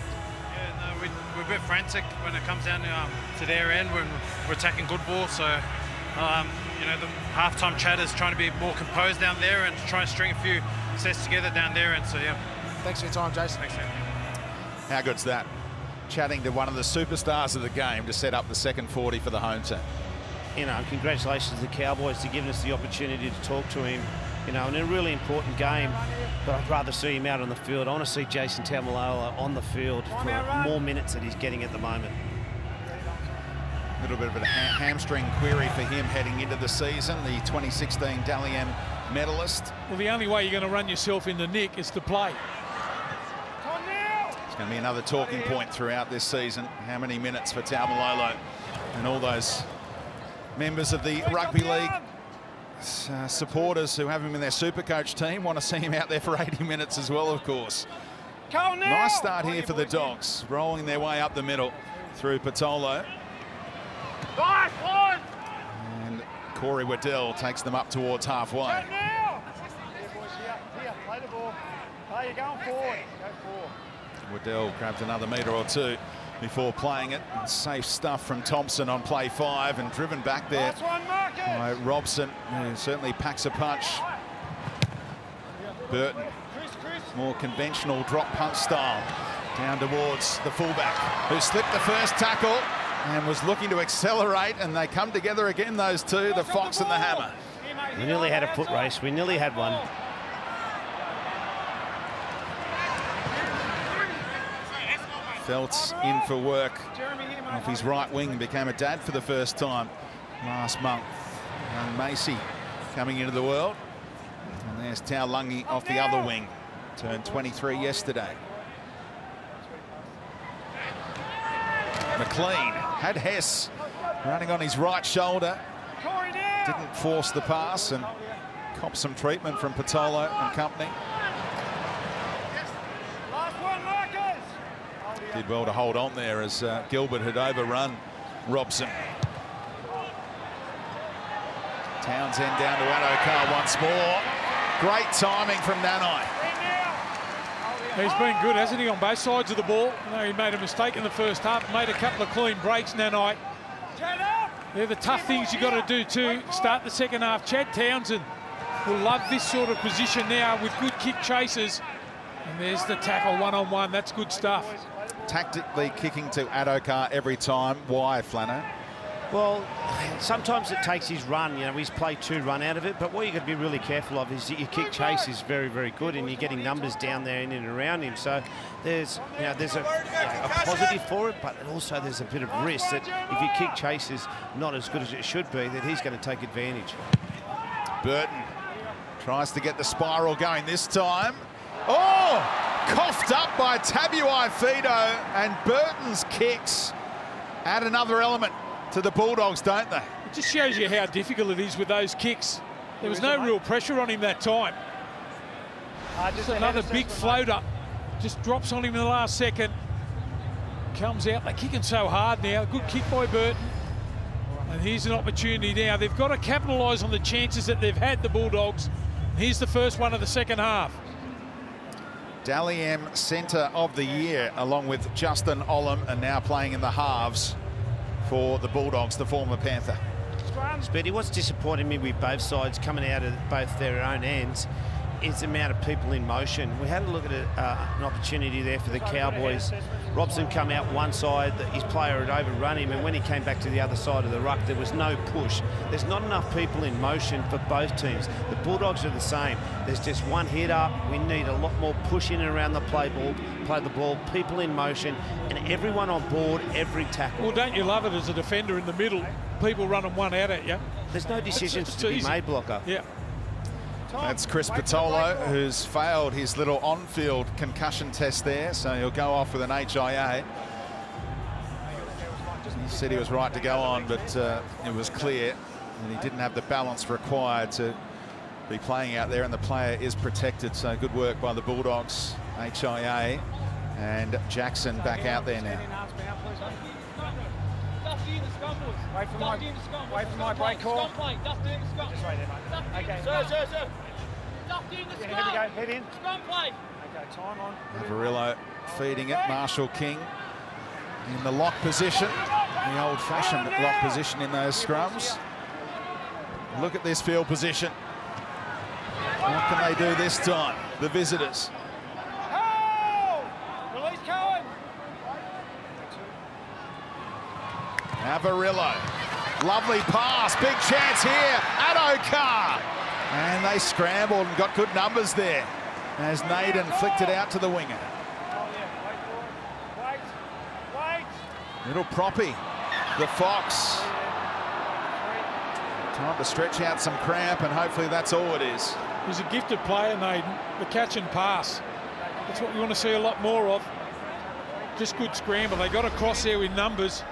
Yeah, no, we're a bit frantic when it comes down to their end when we're attacking good ball. So, you know, the halftime chat is trying to be more composed down there and try and string a few sets together down there. And so, yeah. Thanks for your time, Jason. Thanks, man. How good's that? Chatting to one of the superstars of the game to set up the second 40 for the home team. You know, congratulations to the Cowboys for giving us the opportunity to talk to him, you know, in a really important game. But I'd rather see him out on the field. I want to see Jason Taumalolo on the field for more minutes that he's getting at the moment. A little bit of a hamstring query for him heading into the season, the 2016 Dally M medalist. Well, the only way you're going to run yourself in the nick is to play. It's going to be another talking point throughout this season. How many minutes for Taumalolo and all those members of the Rugby League supporters who have him in their Supercoach team want to see him out there for 80 minutes as well, of course. Nice start here for the Dogs, rolling their way up the middle through Patolo. And Corey Waddell takes them up towards halfway. You're going forward. Go forward. Waddell grabs another metre or two before playing it. Safe stuff from Thompson on play 5 and driven back there by Robson, who certainly packs a punch. Burton, more conventional drop punch style, down towards the fullback, who slipped the first tackle and was looking to accelerate, and they come together again, those two, the Fox and the Hammer. We nearly had a foot race. We nearly had one. Felt's in for work off his right wing, became a dad for the first time last month. Young Macy coming into the world. And there's Taulungi off the other wing, turned 23 yesterday. McLean had Hess running on his right shoulder. Didn't force the pass and copped some treatment from Patolo and company. Did well to hold on there as Gilbert had overrun Robson. Townsend down to Adokar once more. Great timing from Nanai. He's been good, hasn't he, on both sides of the ball? You know, he made a mistake in the first half, made a couple of clean breaks, Nanai. They're the tough things you got to do too. Start the second half. Chad Townsend will love this sort of position now with good kick chases. And there's the tackle one-on-one. That's good stuff. Tactically kicking to Adokar every time. Why, Flano? Well, sometimes it takes his run. You know, he's played 2 run out of it. But what you got to be really careful of is that your kick chase is very, very good, and you're getting numbers down there in and around him. So there's, you know, there's a positive for it, but also there's a bit of risk that if your kick chase is not as good as it should be, that he's going to take advantage. Burton tries to get the spiral going this time. Oh! Coughed up by Tabuai Fido, and Burton's kicks add another element to the Bulldogs, don't they? It just shows you how difficult it is with those kicks. There was no real pressure on him that time. Just another big floater. Just drops on him in the last second. Comes out. They're kicking so hard now. Good kick by Burton. And here's an opportunity now. They've got to capitalise on the chances that they've had, the Bulldogs. Here's the first one of the second half. Dally M Centre of the Year, along with Justin Olam, and now playing in the halves for the Bulldogs, the former Panther. Speedy, what's disappointing me with both sides coming out of both their own ends is the amount of people in motion. We had a look at an opportunity there for the Cowboys. Robson come out one side, his player had overrun him, and when he came back to the other side of the ruck, there was no push. There's not enough people in motion for both teams. The Bulldogs are the same. There's just one hit up. We need a lot more push in and around the play the ball, people in motion, and everyone on board, every tackle. Well, don't you love it as a defender in the middle, people running one out at you? There's no decisions to be made, Blocker. Yeah. That's Chris Patolo, who's failed his little on-field concussion test there, so he'll go off with an HIA. He said he was right to go on, but it was clear that he didn't have the balance required to be playing out there, and the player is protected, so good work by the Bulldogs. HIA, and Jackson back out there now. Wait for my break call. Just right there, mate. Okay. Sir. Here we go. Head in. Scrum play. Okay, time on. Avarillo feeding it. Marshall King in the lock position. The old-fashioned lock position in those scrums. Look at this field position. What can they do this time? The visitors. Release Cohen. Avarillo. Lovely pass. Big chance here. Adokar. And they scrambled and got good numbers there as Naden flicked it out to the winger. Wait. Little proppy. The Fox. Time to stretch out some cramp, and hopefully that's all it is. He's a gifted player, Naden. The catch and pass. That's what we want to see a lot more of. Just good scramble. They got across there with numbers.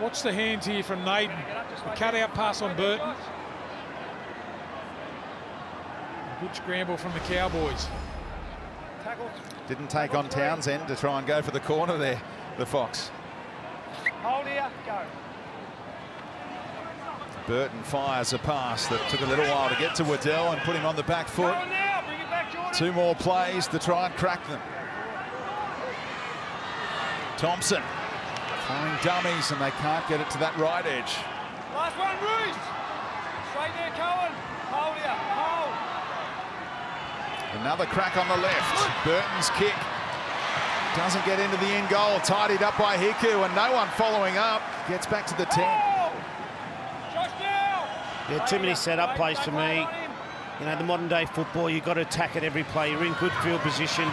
Watch the hands here from Naden. The cut-out pass on Burton. A good scramble from the Cowboys. Didn't take on Townsend to try and go for the corner there, the Fox. Hold here, go. Burton fires a pass that took a little while to get to Waddell and put him on the back foot. Now, bring it back, Jordan. 2 more plays to try and crack them. Thompson throwing dummies, and they can't get it to that right edge. Last one, Roos. Straight there, Cohen. Hold here, hold. Another crack on the left. Burton's kick doesn't get into the in goal. Tidied up by Hiku, and no one following up. Gets back to the 10. Yeah, too many set-up plays for me. You know, the modern-day football, you've got to attack at every play. You're in good field position.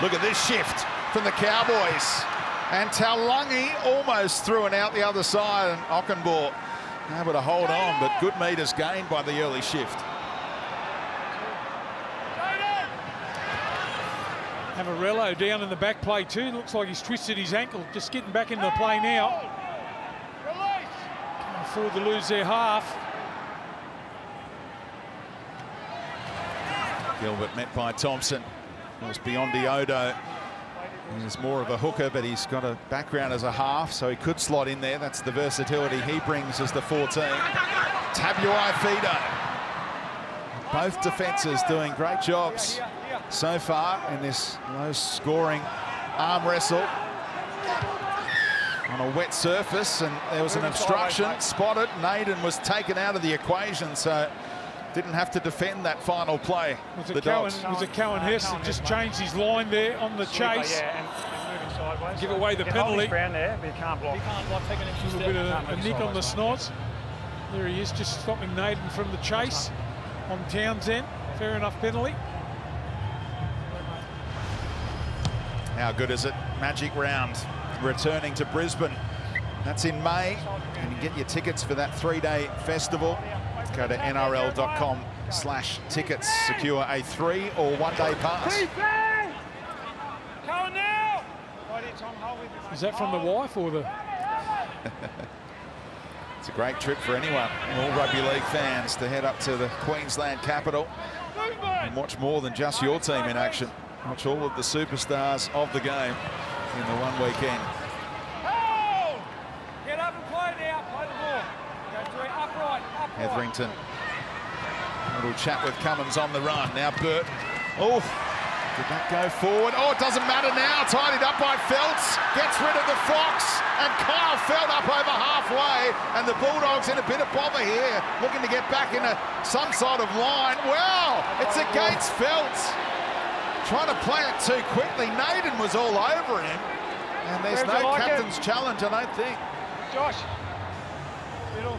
Look at this shift from the Cowboys. And Taulagi almost threw it out the other side, and Ockenbaugh able to hold on, but good meters gained by the early shift. Avarillo down in the back play too. Looks like he's twisted his ankle. Just getting back into the play now. Can't afford to lose their half. Gilbert met by Thompson. It was Biondi Odo. He's more of a hooker, but he's got a background as a half, so he could slot in there. That's the versatility he brings as the 14. Tabuai Fido. Both defences doing great jobs so far in this low-scoring arm wrestle. On a wet surface, and there was an obstruction, spotted. Naden was taken out of the equation, so didn't have to defend that final play. Was it Cohen Hess that just changed his line there on the chase? Give away the penalty. There, but he can't block. A little bit of a nick on the snots. There he is, just stopping Naden from the chase on Townsend. Fair enough penalty. How good is it? Magic round returning to Brisbane. That's in May. And you get your tickets for that 3-day festival. Go to nrl.com/tickets. Secure a 3- or 1-day pass. Is that from the wife or the... It's a great trip for anyone, all rugby league fans, to head up to the Queensland capital and watch more than just your team in action. Watch all of the superstars of the game in the one weekend. Get up and play now. Play the ball. Go to it. Upright. Hetherington. A little chat with Cummins on the run. Now Burton. Oh, Did that go forward? Oh, it doesn't matter now. Tidied up by Feltz. Gets rid of the Fox. And Kyle Felt up over halfway. And the Bulldogs in a bit of bother here. Looking to get back into some sort of line. Well, it's against Feltz. Trying to play it too quickly. Naden was all over him. And there's no captain's challenge, I don't think. Josh. Middle.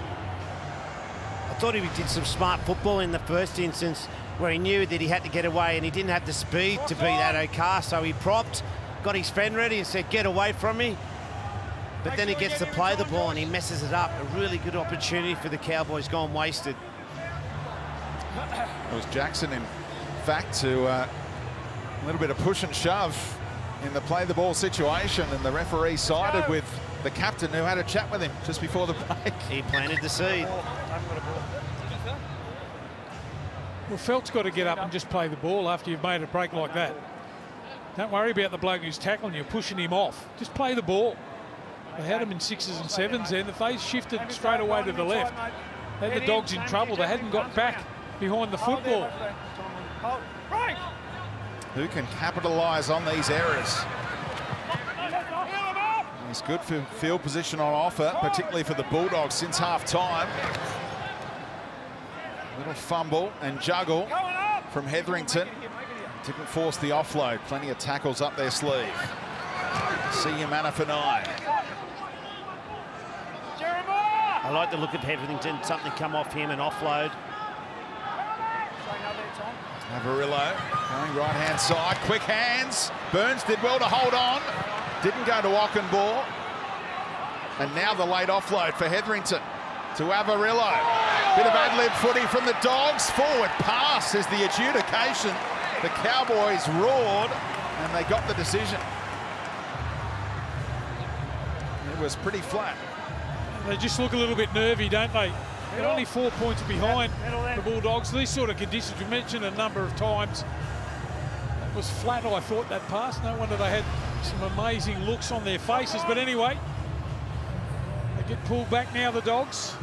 I thought he did some smart football in the first instance where he knew that he had to get away and he didn't have the speed to beat Addo-Carr, so he propped, got his friend ready and said, get away from me. But then he gets to play the ball and he messes it up. A really good opportunity for the Cowboys gone wasted. It was Jackson, in fact, to a little bit of push and shove in the play the ball situation, and the referee sided with the captain, who had a chat with him just before the break. He planted the seed. Well, Felt's got to get up and just play the ball after you've made a break like that. Don't worry about the bloke who's tackling you, pushing him off. Just play the ball. They had him in 6s and 7s then. If they shifted straight away to the left, they had the Dogs in trouble. They hadn't got back behind the football. Who can capitalise on these errors? He's good for field position on offer, particularly for the Bulldogs since half-time. Little fumble and juggle from Hetherington. Didn't force the offload. Plenty of tackles up their sleeve. See you, Manafanai. I like the look of Hetherington. Something come off him and offload. Avarillo going right-hand side. Quick hands. Burns did well to hold on. Didn't go to Ockenball. And now the late offload for Hetherington to Avarillo. Bit of ad-lib footy from the Dogs. Forward pass is the adjudication. The Cowboys roared and they got the decision. It was pretty flat. They just look a little bit nervy, don't they? They're only 4 points behind the Bulldogs. These sort of conditions, we mentioned a number of times. It was flat, I thought, that pass. No wonder they had some amazing looks on their faces. But anyway, they get pulled back now, the Dogs.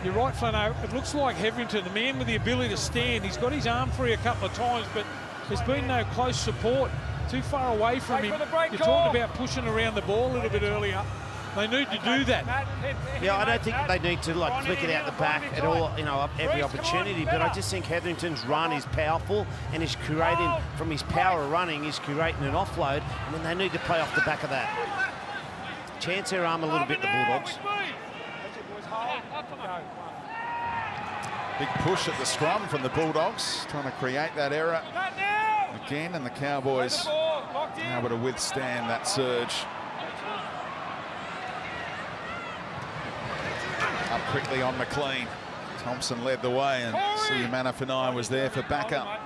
You're right, Flano. It looks like Hetherington, the man with the ability to stand. He's got his arm free a couple of times, but there's been no close support. Too far away from him. You talked about pushing around the ball a little bit earlier. They need to do that. Yeah, I don't think they need to like flick it out the back at all, you know, every opportunity, but I just think Hetherington's run is powerful and he's creating, from his power of running, he's creating an offload, and then they need to play off the back of that. Chance their arm a little bit, the Bulldogs. Big push at the scrum from the Bulldogs, trying to create that error again, and the Cowboys able to withstand that surge. Up quickly on McLean. Thompson led the way, and Manafanai was there for backup.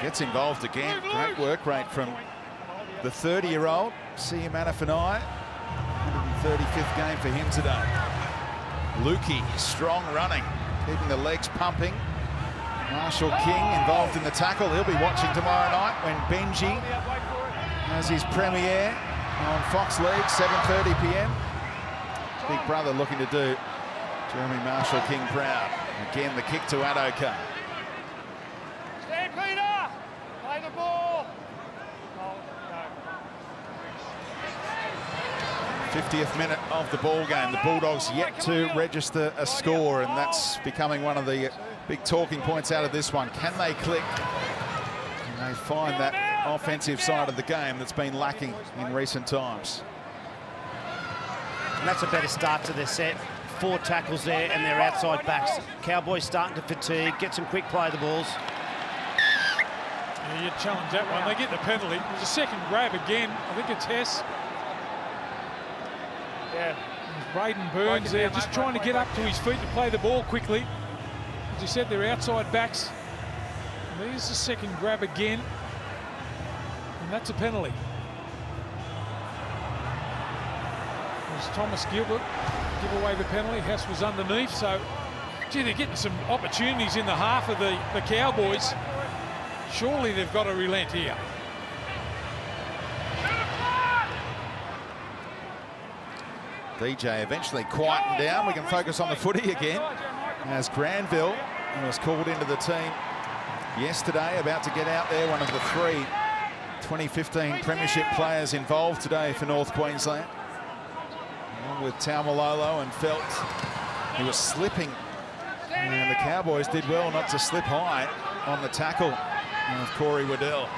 Gets involved again. Great work rate from the 30-year-old Manafanai. 135th game for him today. Lukey, strong running, keeping the legs pumping. Marshall King involved in the tackle. He'll be watching tomorrow night when Benji has his premiere on Fox League, 7:30 p.m. Big brother looking to do Jeremy Marshall King proud. Again, the kick to Addo-Carr. Stand, Peter! Play the ball! 50th minute of the ball game. The Bulldogs yet to register a score, and that's becoming one of the big talking points out of this one. Can they click? Can they find that offensive side of the game that's been lacking in recent times? And that's a better start to their set. 4 tackles there and their outside backs. Cowboys starting to fatigue, get some quick play the balls. Yeah, you challenge that one. They get the penalty. There's a second grab again. I think it's Hess. Yeah. There's Braden Burns there, just trying to get up to his feet to play the ball quickly. As you said, they're outside backs. And there's the second grab again. And that's a penalty. There's Thomas Gilbert give away the penalty. Hess was underneath, so gee, they're getting some opportunities in the half of the Cowboys. Surely they've got to relent here. DJ eventually quietened down. We can focus on the footy again as Granville was called into the team yesterday, about to get out there, one of the 3 2015 Premiership players involved today for North Queensland. Along with Taumalolo and felt he was slipping. And the Cowboys did well not to slip high on the tackle of Corey Waddell.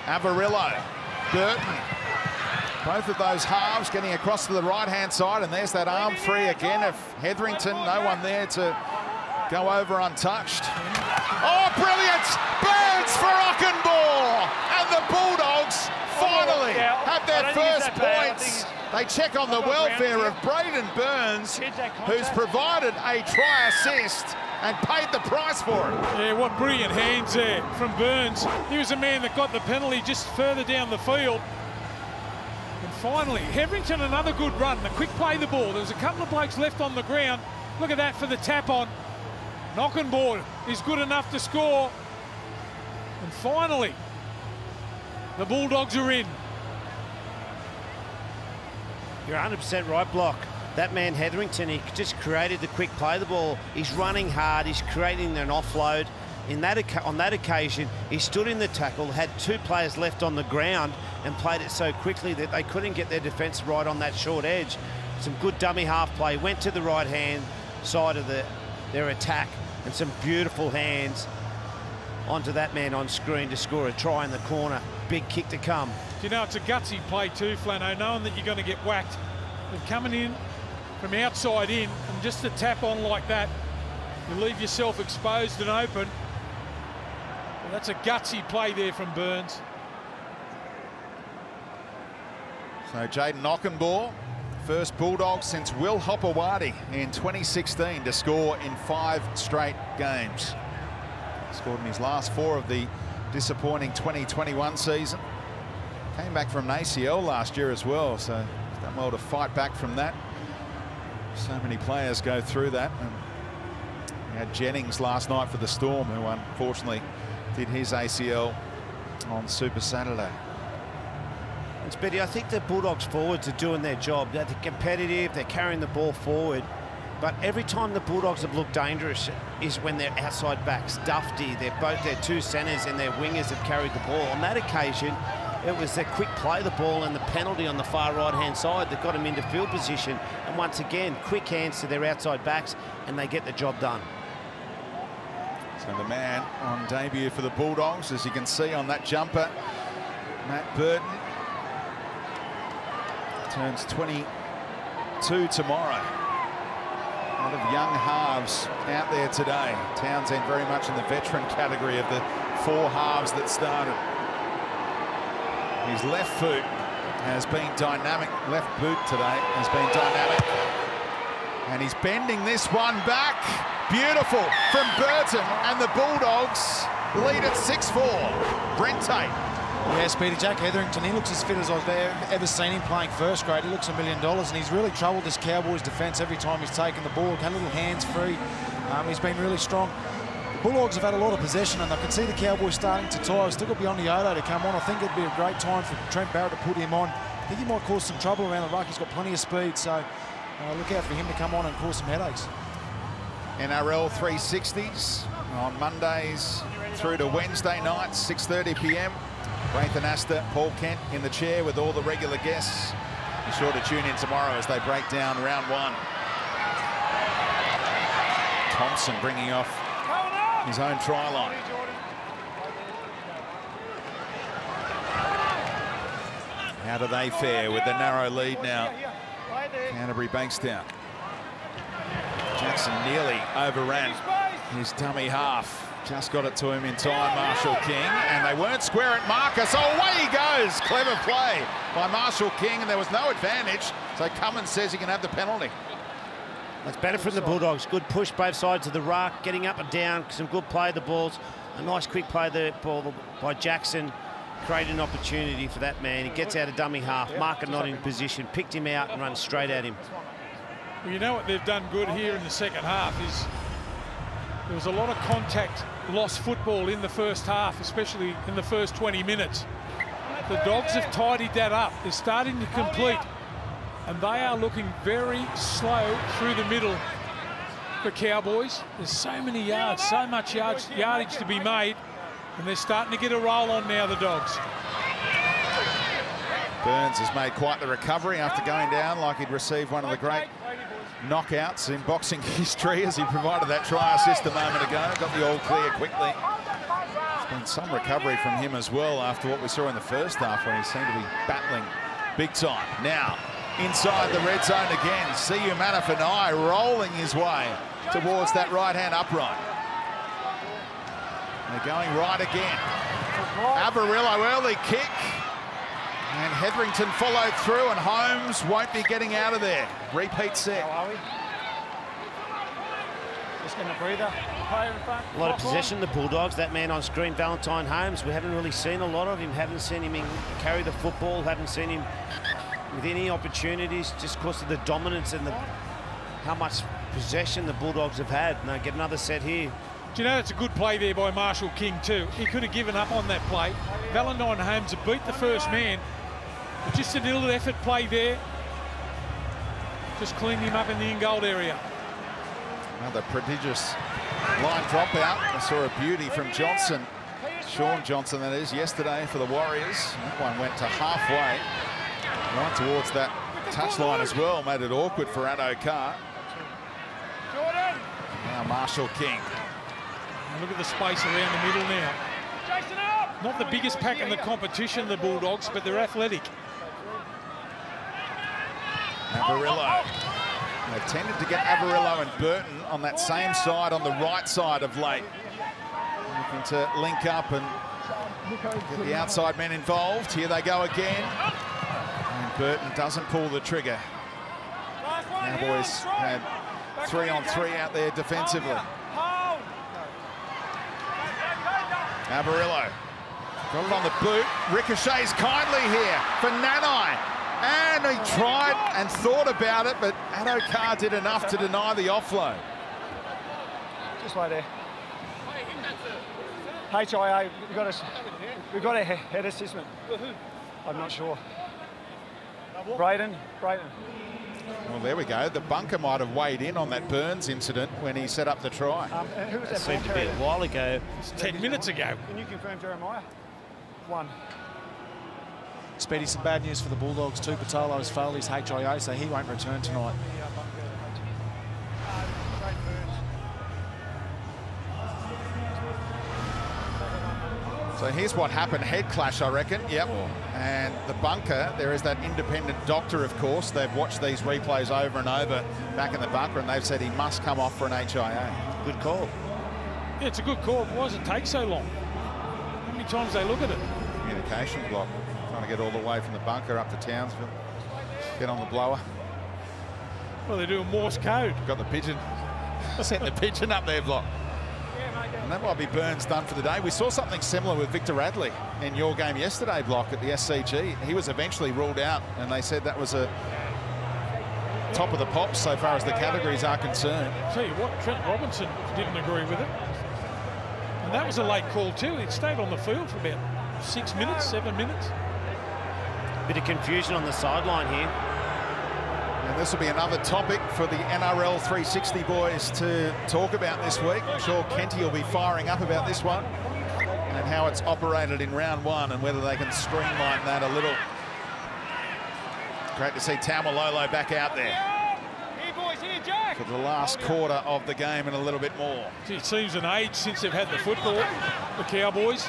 Avarillo, Burton, both of those halves getting across to the right-hand side, and there's that arm free again of Hetherington. No one there to go over untouched. Oh, brilliant! Burns for Ockenball! And the Bulldogs finally have their first points. They check on the welfare of Braden Burns, who's provided a try assist and paid the price for it. Yeah, what brilliant hands there from Burns. He was the man that got the penalty just further down the field. And finally, Hetherington, another good run. The quick play the ball. There was a couple of blokes left on the ground. Look at that for the tap on. Knockenboard is good enough to score. And finally, the Bulldogs are in. You're 100% right, Block. That man Hetherington, he just created the quick play the ball. He's running hard, he's creating an offload. On that occasion, he stood in the tackle, had 2 players left on the ground and played it so quickly that they couldn't get their defence right on that short edge. Some good dummy half play, went to the right-hand side of their attack, and some beautiful hands onto that man on screen to score a try in the corner. Big kick to come. You know, it's a gutsy play too, Flano, knowing that you're going to get whacked. But coming in from outside in, and just a tap on like that, you leave yourself exposed and open. Well, that's a gutsy play there from Burns. So Jaden Ockenball, first Bulldog since Will Hopewadi in 2016 to score in 5 straight games. Scored in his last 4 of the disappointing 2021 season. Came back from an ACL last year as well, so he's done well to fight back from that. So many players go through that. And we had Jennings last night for the Storm, who unfortunately did his ACL on Super Saturday. And Spetty, I think the Bulldogs forwards are doing their job. They're competitive, they're carrying the ball forward. But every time the Bulldogs have looked dangerous is when their outside backs, Dufty, their 2 centres and their wingers have carried the ball. On that occasion, it was the quick play the ball and the penalty on the far right-hand side that got them into field position. And once again, quick hands to their outside backs, and they get the job done. So the man on debut for the Bulldogs, as you can see on that jumper, Matt Burton, turns 22 tomorrow. A lot of young halves out there today. Townsend very much in the veteran category of the 4 halves that started. His left foot has been dynamic. Left boot today has been dynamic. And he's bending this one back. Beautiful from Burton, and the Bulldogs lead at 6-4. Brent Tate. Yeah, Speedy Jack Hetherington, he looks as fit as I've ever seen him playing first grade. He looks $1 million, and he's really troubled this Cowboys defence every time he's taken the ball. Had a little hands free. He's been really strong. The Bulldogs have had a lot of possession, and I can see the Cowboys starting to tire. Still got Biondi-Odo to come on. I think it'd be a great time for Trent Barrett to put him on. I think he might cause some trouble around the ruck. He's got plenty of speed, so look out for him to come on and cause some headaches. NRL 360s on Mondays through to Wednesday nights, 6:30 p.m. Nathan Astor, Paul Kent in the chair with all the regular guests. Be sure to tune in tomorrow as they break down round 1. Thompson bringing off his own try line. How do they fare with the narrow lead now? Canterbury-Bankstown. Jackson nearly overran his dummy half. Just got it to him in time, Marshall King, and they weren't square at Marcus. Oh, away he goes. Clever play by Marshall King, and there was no advantage. So Cummins says he can have the penalty. That's better from the Bulldogs. Good push both sides of the ruck, getting up and down. Some good play of the balls. A nice quick play the ball by Jackson. Created an opportunity for that man. He gets out of dummy half. Marker not in position. Picked him out and runs straight at him. Well, you know what they've done good here in the second half is there was a lot of contact, lost football in the first half, especially in the first 20 minutes. The Dogs have tidied that up. They're starting to complete, and they are looking very slow through the middle. for Cowboys. There's so many yards, so much yardage to be made, and they're starting to get a roll on now, the Dogs. Burns has made quite the recovery after going down like he'd received one of the great knockouts in boxing history as he provided that try assist a moment ago. Got the all clear quickly. There's been some recovery from him as well after what we saw in the first half when he seemed to be battling big time. Now, inside the red zone again, Siu Manafanai rolling his way towards that right-hand upright. They're going right again. Avarillo early kick. And Hetherington followed through, and Holmes won't be getting out of there. Repeat set. How are we? Just getting a breather. Player in front. A lot of possession, the Bulldogs. That man on screen, Valentine Holmes, we haven't really seen a lot of him. Haven't seen him carry the football. Haven't seen him with any opportunities just because of the dominance and how much possession the Bulldogs have had. And they get another set here. Do you know, it's a good play there by Marshall King too. He could have given up on that play. Valentine Holmes had beat the first man. But just a little effort play there. Just cleaned him up in the in-goal area. Another prodigious line dropout. I saw a beauty from Johnson. Sean Johnson, that is, yesterday for the Warriors. That one went to halfway. Right towards that touchline as well. Made it awkward for Addo-Carr. Now Marshall King. And look at the space around the middle now. Not the biggest pack in the competition, the Bulldogs, but they're athletic. Avarillo. They've tended to get Avarillo and Burton on that same side, on the right side of late. Looking to link up and get the outside men involved. Here they go again. And Burton doesn't pull the trigger. Cowboys had 3-on-3 out there defensively. Avarillo got it on the boot. Ricochets kindly here for Nanai. And he tried and thought about it, but Addo-Carr did enough to deny the offload. Just right there. HIA, we've got a head assessment. I'm not sure. Brayden. Well, there we go. The bunker might have weighed in on that Burns incident when he set up the try. Who was That that seemed to ball be a carrier? while ago. 10 minutes ago. Can you confirm Jeremiah? 1. Speedy, some bad news for the Bulldogs too. Patolo has failed his HIA, so he won't return tonight. So here's what happened. Head clash, I reckon. Yep. And the bunker, there is that independent doctor, of course. They've watched these replays over and over back in the bunker, and they've said he must come off for an HIA. Good call. Yeah, it's a good call. Why does it take so long? How many times they look at it? Communication block. Trying to get all the way from the bunker up to Townsville. Get on the blower. Well, they're doing Morse code. Got the pigeon. Setting the pigeon up there, block. And that might be Burns done for the day. We saw something similar with Victor Radley in your game yesterday, block, at the SCG. He was eventually ruled out, and they said that was a top of the pops so far as the categories are concerned. Tell you what, Trent Robinson didn't agree with it. And that was a late call too. He stayed on the field for about 6 minutes, 7 minutes. Bit of confusion on the sideline here. And this will be another topic for the NRL 360 boys to talk about this week. I'm sure Kenty will be firing up about this one and how it's operated in round 1 and whether they can streamline that a little. Great to see Taumalolo back out there for the last quarter of the game and a little bit more. It seems an age since they've had the football, the Cowboys.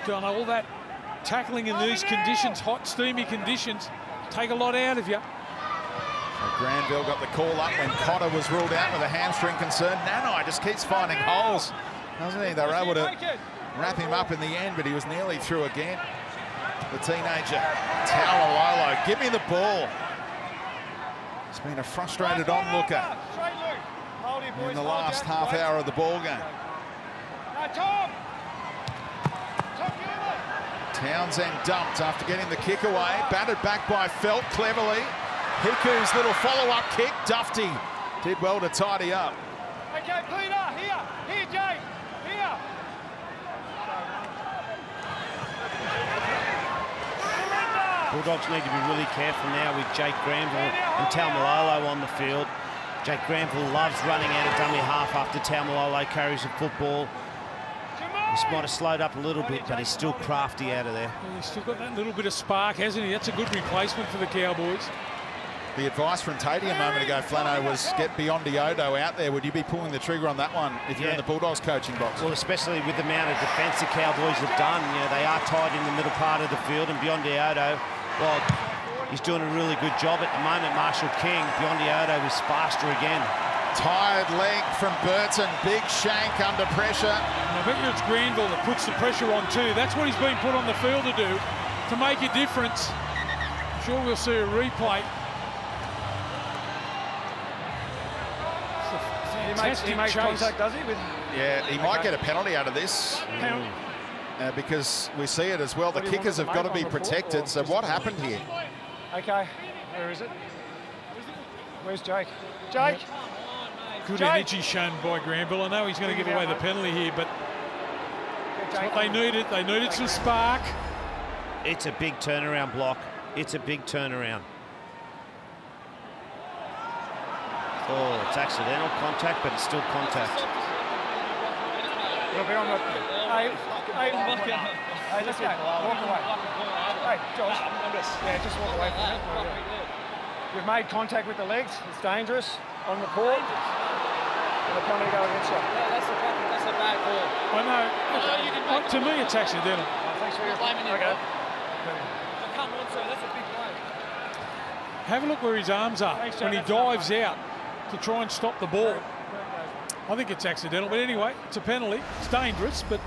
Done all that tackling in these conditions, hot, steamy conditions, take a lot out of you. So Granville got the call up when Cotter was ruled out with a hamstring concern. Nanai just keeps finding holes, doesn't he? They were able to wrap him up in the end, but he was nearly through again. The teenager, Taumalolo, give me the ball. It's been a frustrated onlooker in the last half hour of the ball game. Townsend dumped after getting the kick away. Batted back by Felt cleverly. Hiku's little follow-up kick. Dufty did well to tidy up. Okay, Peter, here, Jake, here. Bulldogs need to be really careful now with Jake Granville and Taumalolo on the field. Jake Granville loves running out of dummy half after Taumalolo carries the football. This might have slowed up a little bit, but he's still crafty out of there. Well, he's still got that little bit of spark, hasn't he? That's a good replacement for the Cowboys. The advice from Tatey a moment ago, Flano, was get beyond Diodo out there. Would you be pulling the trigger on that one if you're in the Bulldogs coaching box? Well, especially with the amount of defence the Cowboys have done. You know, they are tight in the middle part of the field, and beyond Diodo, well, he's doing a really good job at the moment. Marshall King, beyond Diodo, is faster again. Tired leg from Burton, big shank under pressure. And I bet you it's Granville that puts the pressure on too. That's what he's been put on the field to do, to make a difference. I'm sure we'll see a replay. He makes contact, does he? Yeah, he might get a penalty out of this. Because we see it as well. The kickers have got to be protected. So what happened here? Okay, where is it? Where's Jake? Jake! Good energy shown by Granville. I know he's going to give away the penalty here, but that's what they needed. They needed some spark. It's a big turnaround block. It's a big turnaround. Oh, it's accidental contact, but it's still contact. It'll be on the... Hey, let's go. Walk away. Hey, Josh. Yeah, just walk away from it. You've made contact with the legs. It's dangerous on the court. And the penalty go against you. Yeah, that's a bad call. I know. To me, it's accidental. Thanks for your blaming. Okay. Come on, sir. That's a big play. Have a look where his arms are when he dives out to try and stop the ball. I think it's accidental, but anyway, it's a penalty. It's dangerous, but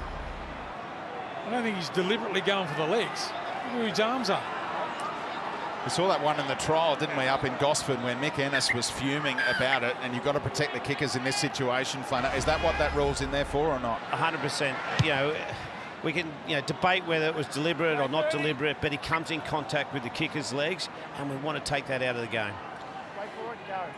I don't think he's deliberately going for the legs. Look where his arms are. We saw that one in the trial, didn't we, up in Gosford, where Mick Ennis was fuming about it, and you've got to protect the kickers in this situation, Flano. Is that what that rule's in there for or not? 100%. You know, we can debate whether it was deliberate or not deliberate, but he comes in contact with the kicker's legs, and we want to take that out of the game.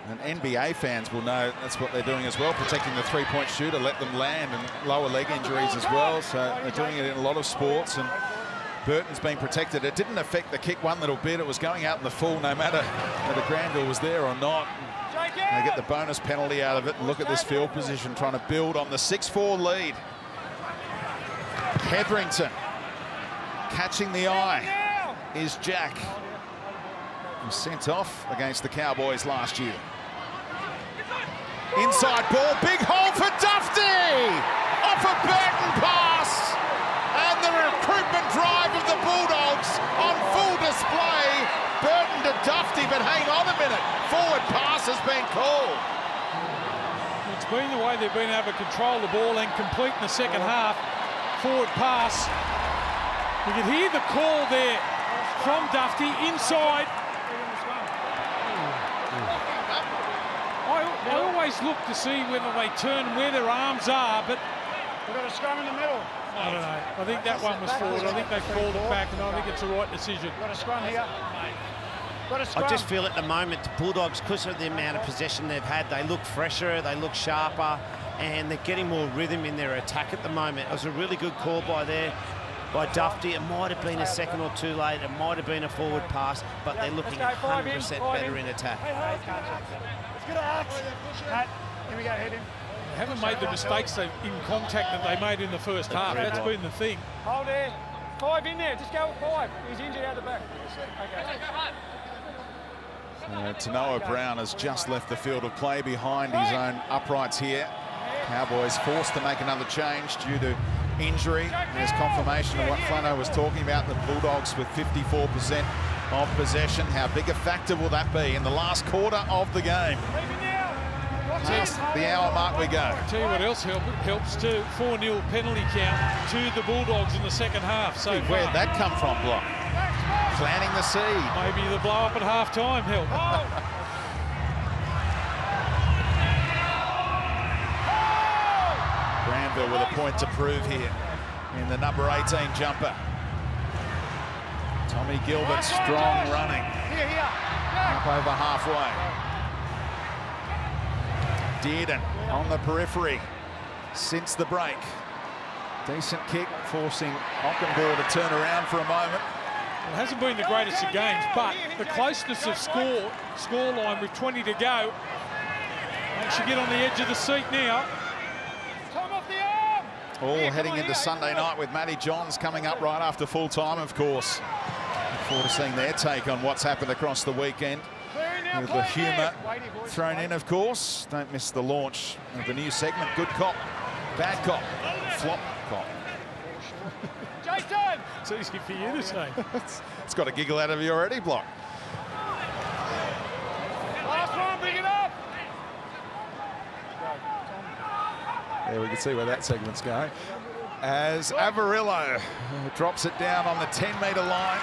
And NBA fans will know that's what they're doing as well, protecting the three-point shooter, let them land, and lower leg injuries as well. So they're doing it in a lot of sports, and Burton's been protected. It didn't affect the kick one little bit. It was going out in the full, no matter whether Granville was there or not. They get the bonus penalty out of it, and look at this field position, trying to build on the 6-4 lead. Hetherington catching the eye is Jack. Was sent off against the Cowboys last year. Inside ball, big hole for Dufty! Off a Burton pass! And the recruitment drive of the Bulldogs on full display. Burton to Dufty, but hang on a minute. Forward pass has been called. It's been the way they've been able to control the ball and complete in the second half. Forward pass. You can hear the call there from Dufty inside. I always look to see whether they turn where their arms are, but we've got a scrum in the middle. I don't know. I think that one was forward. I think they've called it back, and I think it's the right decision. Got a scrum here. I just feel at the moment the Bulldogs, because of the amount of possession they've had, they look fresher, they look sharper, and they're getting more rhythm in their attack at the moment. It was a really good call by Dufty. It might have been a second or two late. It might have been a forward pass, but they're looking 100% better in attack. Let's get an axe. Here we go, head in. They haven't made the mistakes in contact that they made in the first half. That's been the thing. Hold there. 5 in there. Just go with 5. He's injured out the back. Okay. Tanoa Brown has just left the field of play behind his own uprights here. Cowboys forced to make another change due to injury. There's confirmation of what Flano was talking about, the Bulldogs with 54% of possession. How big a factor will that be in the last quarter of the game? Past the hour mark we go. I'll tell you what else helps too. 4-0 penalty count to the Bulldogs in the second half. So where'd that come from, Block? Planting the seed. Maybe the blow up at half time helped. Granville with a point to prove here in the number 18 jumper. Tommy Gilbert, strong running. Up over halfway. Dearden on the periphery since the break. Decent kick, forcing Ockenbaugh to turn around for a moment. It hasn't been the greatest of games, but the closeness of scoreline with 20 to go, should get on the edge of the seat now. All heading into Sunday night with Matty Johns coming up right after full time, of course. Look forward to seeing their take on what's happened across the weekend. With the humour thrown in, of course. Don't miss the launch of the new segment, Good Cop, Bad Cop, Flop Cop. Jason! It's easy for you to say. It's got a giggle out of you already, Block. Last one, bring it up! There we can see where that segment's going. As Avarillo drops it down on the 10-metre line.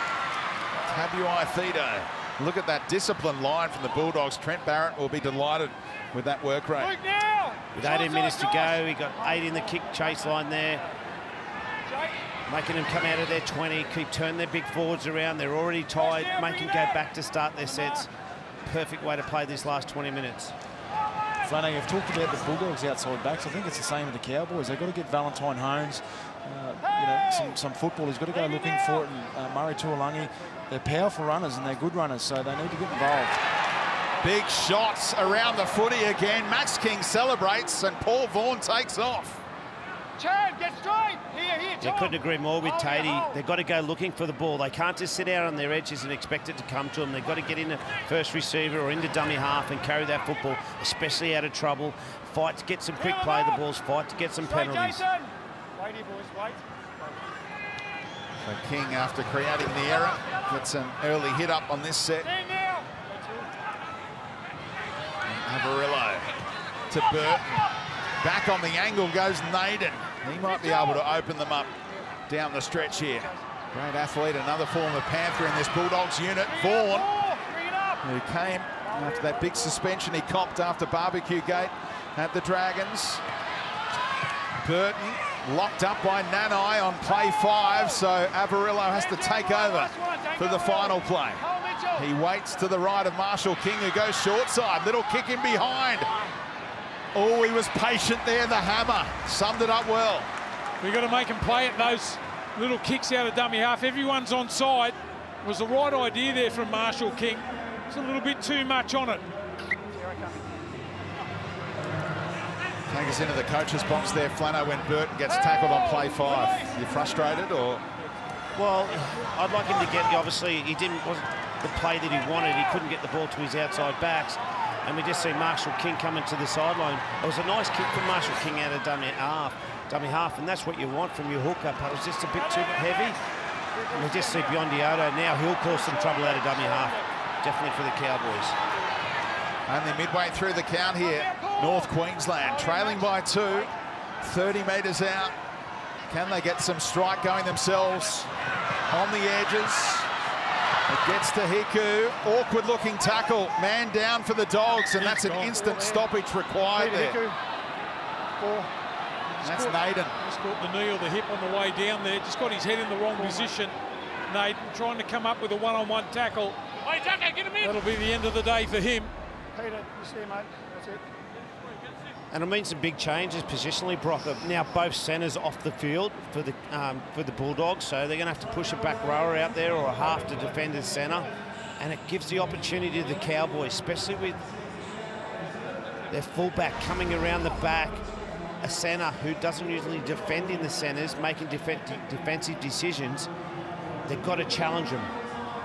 Tabuai Thito. Look at that disciplined line from the Bulldogs. Trent Barrett will be delighted with that work rate. With 18 minutes to go, he got 8 in the kick chase line there. Making them come out of their 20, keep turning their big forwards around. They're already tied, make them go back to start their sets. Perfect way to play this last 20 minutes. Flanagan, you've talked about the Bulldogs outside backs. I think it's the same with the Cowboys. They've got to get Valentine Holmes, you know, some football. He's got to go looking for it. And Murray Tuolangi, they're powerful runners and they're good runners, so they need to get involved. Big shots around the footy again. Max King celebrates and Paul Vaughan takes off. Chad, get straight! Here, You couldn't agree more with Tatey. They've got to go looking for the ball. They can't just sit out on their edges and expect it to come to them. They've got to get into first receiver or into dummy half and carry that football, especially out of trouble. Fight to get some quick play the balls, fight to get some penalties. Wait here, boys, wait. So King, after creating the error, gets an early hit up on this set. Avarillo to Burton. Back on the angle goes Naden. He might be able to open them up down the stretch here. Great athlete, another former Panther in this Bulldogs unit. Vaughan, who came after that big suspension he copped after Barbecue Gate at the Dragons. Burton locked up by Nanai on play 5, so Avarillo has to take over for the final play. He waits to the right of Marshall King, who goes short side. Little kick in behind. Oh, he was patient there, the hammer. Summed it up well. We've got to make them play at those little kicks out of dummy half. Everyone's on side. It was the right idea there from Marshall King. It's a little bit too much on it. Take us into the coach's box there, Flano, when Burton gets tackled on play 5. You frustrated, or? Well, I'd like him to get, obviously, wasn't the play that he wanted. He couldn't get the ball to his outside backs. And we just see Marshall King coming to the sideline. It was a nice kick from Marshall King out of dummy half, and that's what you want from your hooker. But it was just a bit too heavy. And we just see Biondi-Odo now. He'll cause some trouble out of dummy half, definitely for the Cowboys. Only midway through the count here, North Queensland trailing by 2, 30 metres out. Can they get some strike going themselves on the edges? It gets to Hiku, awkward-looking tackle, man down for the Dogs, and that's an instant stoppage required there. That's Naden. Just caught the knee or the hip on the way down there, just got his head in the wrong position. Naden trying to come up with a one-on-one tackle. That'll be the end of the day for him. Peter, you see, mate, that's it. And it means some big changes positionally, Brock. Now both centres off the field for the Bulldogs, so they're going to have to push a back rower out there or a half to defend as centre, and it gives the opportunity to the Cowboys, especially with their fullback coming around the back, a centre who doesn't usually defend in the centres, making defensive decisions. They've got to challenge them.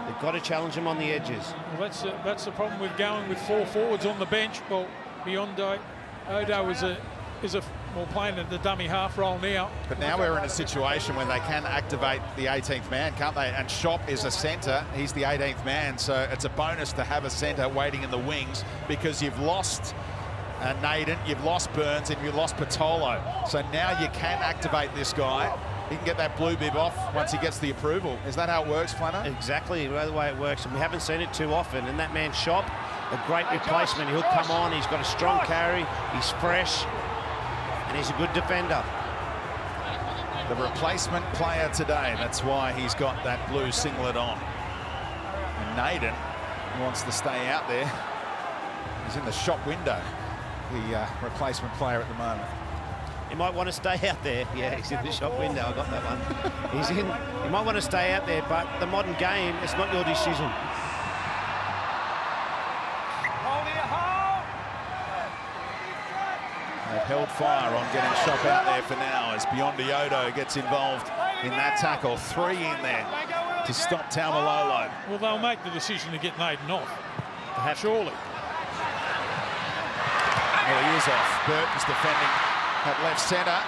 They've got to challenge them on the edges. Well, that's the problem with going with 4 forwards on the bench. Well, Biondi Odo is playing at the dummy half role now. But now we're in a situation where they can activate the 18th man, can't they? And Shop is a centre. He's the 18th man, so it's a bonus to have a centre waiting in the wings because you've lost Naden, you've lost Burns, and you've lost Patolo. So now you can activate this guy. He can get that blue bib off once he gets the approval. Is that how it works, Flano? Exactly the way it works, and we haven't seen it too often. And that man Shop, a great replacement. He'll come on, he's got a strong carry, he's fresh, and he's a good defender. The replacement player today, that's why he's got that blue singlet on. And Naden wants to stay out there. He's in the shop window, the replacement player at the moment. He might want to stay out there. Yeah, he's in the shop window. I got that one. He's in. He might want to stay out there, but the modern game, it's not your decision. held fire on getting shot out there for now as Biondi-Odo gets involved in that tackle. 3 in there to stop Taumalolo. Well, they'll make the decision to get Naden off. Surely. Well, he is off. Burton's defending at left centre.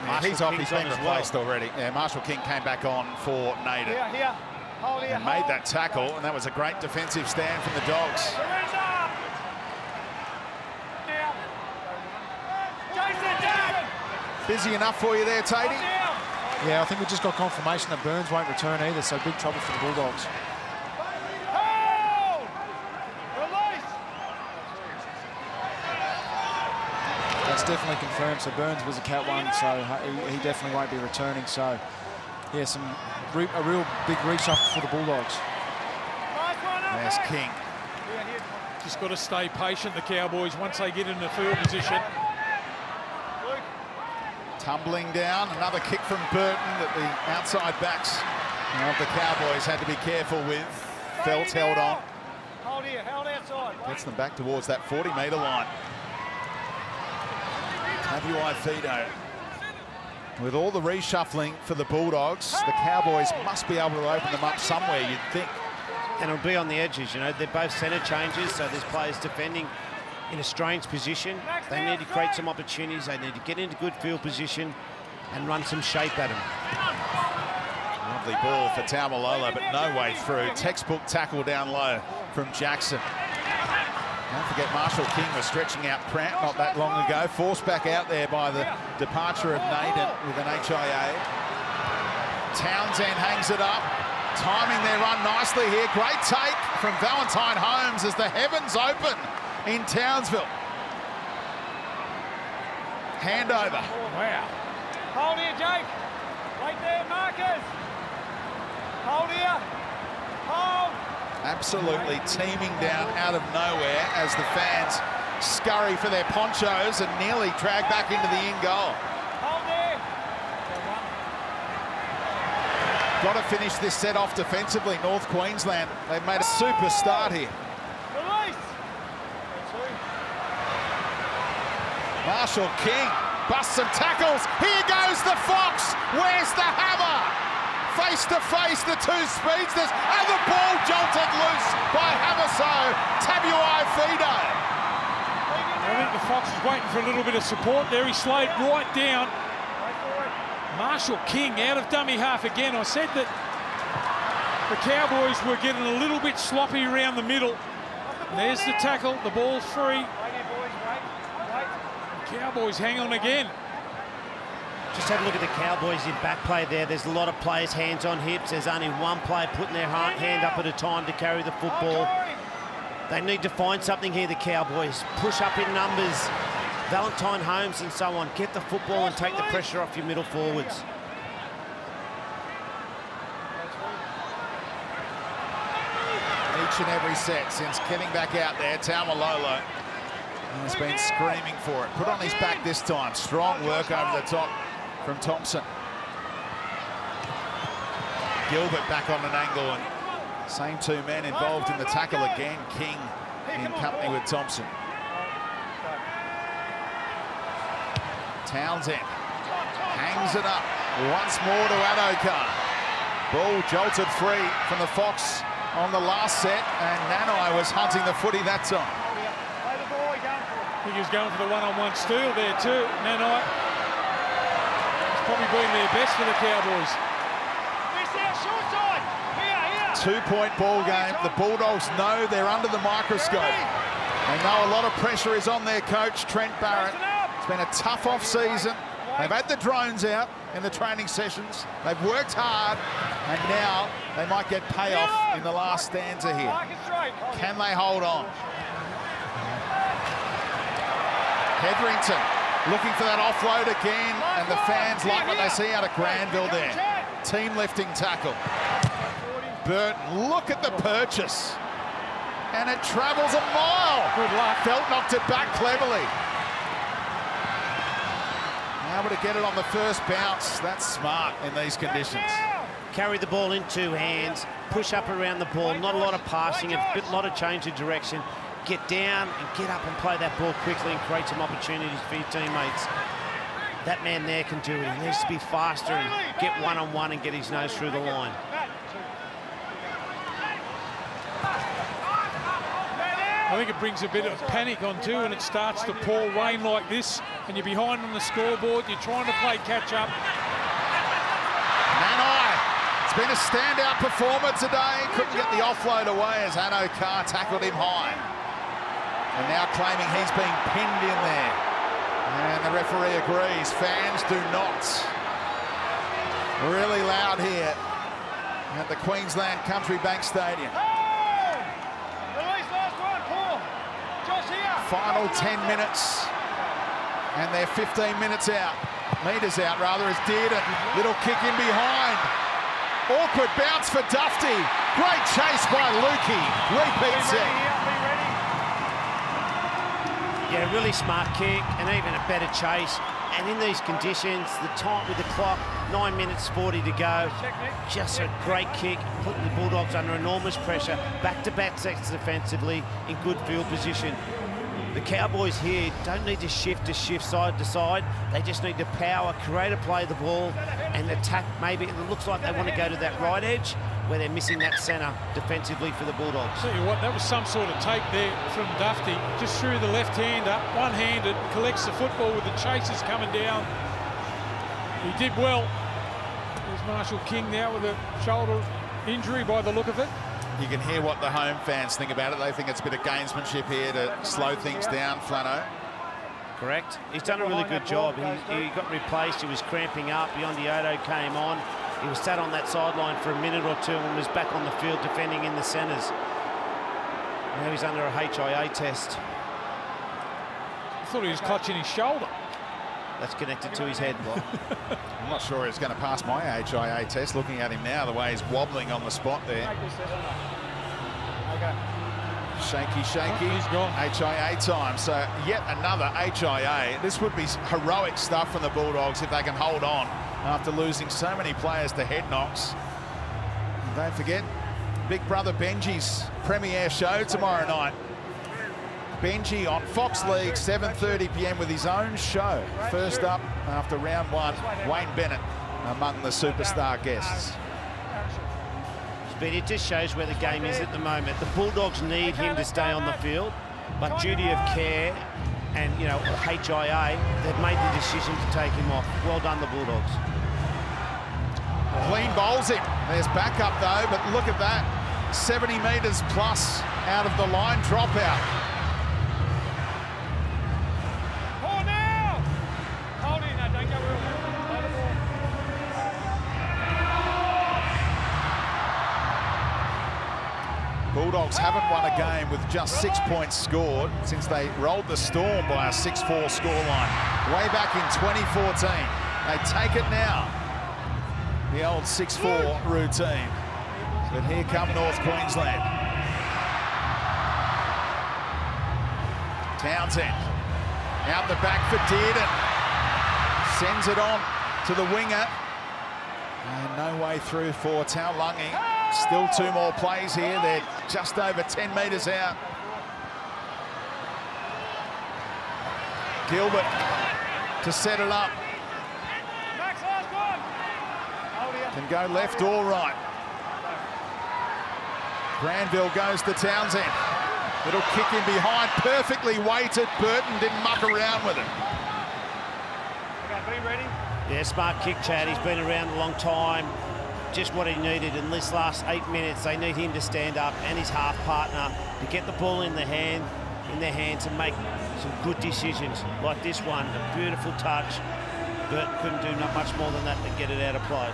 Yeah, he's off. He's been replaced already. Yeah, Marshall King came back on for Naden. And made that tackle, and that was a great defensive stand from the Dogs. Busy enough for you there, Tatey? Yeah, I think we just got confirmation that Burns won't return either, so big trouble for the Bulldogs. That's definitely confirmed. So Burns was a Cat 1, so he definitely won't be returning. So, yeah, a real big reshuffle for the Bulldogs. There's King. Just got to stay patient, the Cowboys, once they get in the field position. Tumbling down, another kick from Burton that the outside backs of the Cowboys had to be careful with. Felt held on. Hold here, held outside. Gets them back towards that 40-metre line. Tabuai Fido. With all the reshuffling for the Bulldogs, the Cowboys must be able to open them up somewhere, you'd think. And it'll be on the edges, you know. They're both centre changes, so there's players defending in a strange position. They need to create some opportunities. They need to get into good field position and run some shape at them. Lovely ball for Taumalolo, but no way through. Textbook tackle down low from Jackson. Don't forget Marshall King was stretching out Pratt not that long ago. Forced back out there by the departure of Naden with an HIA. Townsend hangs it up. Timing their run nicely here. Great take from Valentine Holmes as the heavens open in Townsville. Handover. Wow. Hold here, Jake. Right there, Marcus. Hold here. Hold. Absolutely teeming down out of nowhere as the fans scurry for their ponchos and nearly drag back into the in goal. Hold there. Got to finish this set off defensively, North Queensland. They've made a super start here. Release. Marshall King busts some tackles. Here goes the Fox. Where's the hammer? Face to face, the two speedsters, and the ball jolted loose by Hamaso Tabuai Fido. I think the Fox is waiting for a little bit of support there. He slowed right down. Marshall King out of dummy half again. I said that the Cowboys were getting a little bit sloppy around the middle. And there's the tackle. The ball's free. The Cowboys hang on again. Just have a look at the Cowboys in back play there. There's a lot of players hands on hips. There's only one player putting their hand up at a time to carry the football. They need to find something here, the Cowboys. Push up in numbers. Valentine Holmes and so on. Get the football and take the pressure off your middle forwards. Each and every set since getting back out there, Taumalolo has been screaming for it. Put on his back this time. Strong work over the top from Thompson. Gilbert back on an angle, and same two men involved in the tackle again. King in company with Thompson. Townsend hangs it up once more to Adokar. Ball jolted free from the Fox on the last set, and Nanai was hunting the footy that time. I think he was going for the one-on-one steal there too. Nanai. It's probably been their best for the Cowboys. 2-point ball game. The Bulldogs know they're under the microscope. They know a lot of pressure is on their coach, Trent Barrett. It's been a tough off-season. They've had the drones out in the training sessions. They've worked hard, and now they might get payoff in the last stanza here. Can they hold on? Hetherington looking for that offload again, and the fans like what they see out of Granville there. Team lifting tackle. Burton, look at the purchase. And it travels a mile. Good luck. Felt knocked it back cleverly. Able to get it on the first bounce. That's smart in these conditions. Carry the ball in two hands, push up around the ball, not a lot of passing, a lot of change of direction. get down and get up and play that ball quickly and create some opportunities for your teammates. That man there can do it. He needs to be faster and get one-on-one and get his nose through the line. I think it brings a bit of panic on too, and it starts to pour rain like this, and you're behind on the scoreboard, you're trying to play catch-up. Nanai, it's been a standout performer today. Couldn't get the offload away as Hanno Carr tackled him high. And now claiming he's been pinned in there. And the referee agrees. Fans do not. Really loud here at the Queensland Country-Bank Stadium. Final 10 minutes, and they're 15 minutes out. Metres out, rather, as Dearden. Little kick in behind. Awkward bounce for Dufty. Great chase by Lukey. Repeats it. Yeah, really smart kick and even a better chase. And in these conditions, the time with the clock, 9 minutes 40 to go. Just a great kick, putting the Bulldogs under enormous pressure. Back-to-back sets defensively in good field position. The Cowboys here don't need to shift side to side. They just need to power, create a play of the ball and attack. Maybe it looks like they want to go to that right edge where they're missing that centre defensively for the Bulldogs. Tell you what, that was some sort of take there from Dufty. Just threw the left hand up, one-handed, collects the football with the chasers coming down. He did well. There's Marshall King now with a shoulder injury by the look of it. You can hear what the home fans think about it. They think it's a bit of gamesmanship here to slow things down, Flano. Correct. He's done a really good job. He got replaced. He was cramping up. Biondi came on. He was sat on that sideline for a minute or two and was back on the field defending in the centres. Now he's under a HIA test. I thought he was clutching his shoulder. That's connected to his head, Bob. I'm not sure he's going to pass my HIA test. Looking at him now, the way he's wobbling on the spot there. Shaky, shaky. He's gone. HIA time. So yet another HIA. This would be heroic stuff from the Bulldogs if they can hold on after losing so many players to head knocks. And don't forget, Big Brother Benji's premiere show tomorrow night. Benji on Fox League, 7:30 p.m. with his own show. First up after round one, Wayne Bennett among the superstar guests. But it just shows where the game is at the moment. The Bulldogs need him to stay on the field, but duty of care and, you know, HIA, they've made the decision to take him off. Well done, the Bulldogs. Clean bowls him. There's backup though, but look at that. 70 metres plus out of the line dropout. Bulldogs haven't won a game with just 6 points scored since they rolled the Storm by a 6-4 scoreline way back in 2014. They take it now. The old 6-4 routine. But here come North Queensland. Townsend out the back for Dearden. Sends it on to the winger. And no way through for Taulagi. Still 2 more plays here. They're just over 10 metres out. Gilbert to set it up. Can go left or right. Granville goes to Townsend. Little kick in behind, perfectly weighted. Burton didn't muck around with it. Okay, be ready. Yeah, smart kick, Chad. He's been around a long time. Just what he needed in this last 8 minutes. They need him to stand up and his half partner to get the ball in their hands and make some good decisions like this one. A beautiful touch. Burton couldn't do not much more than that to get it out of play.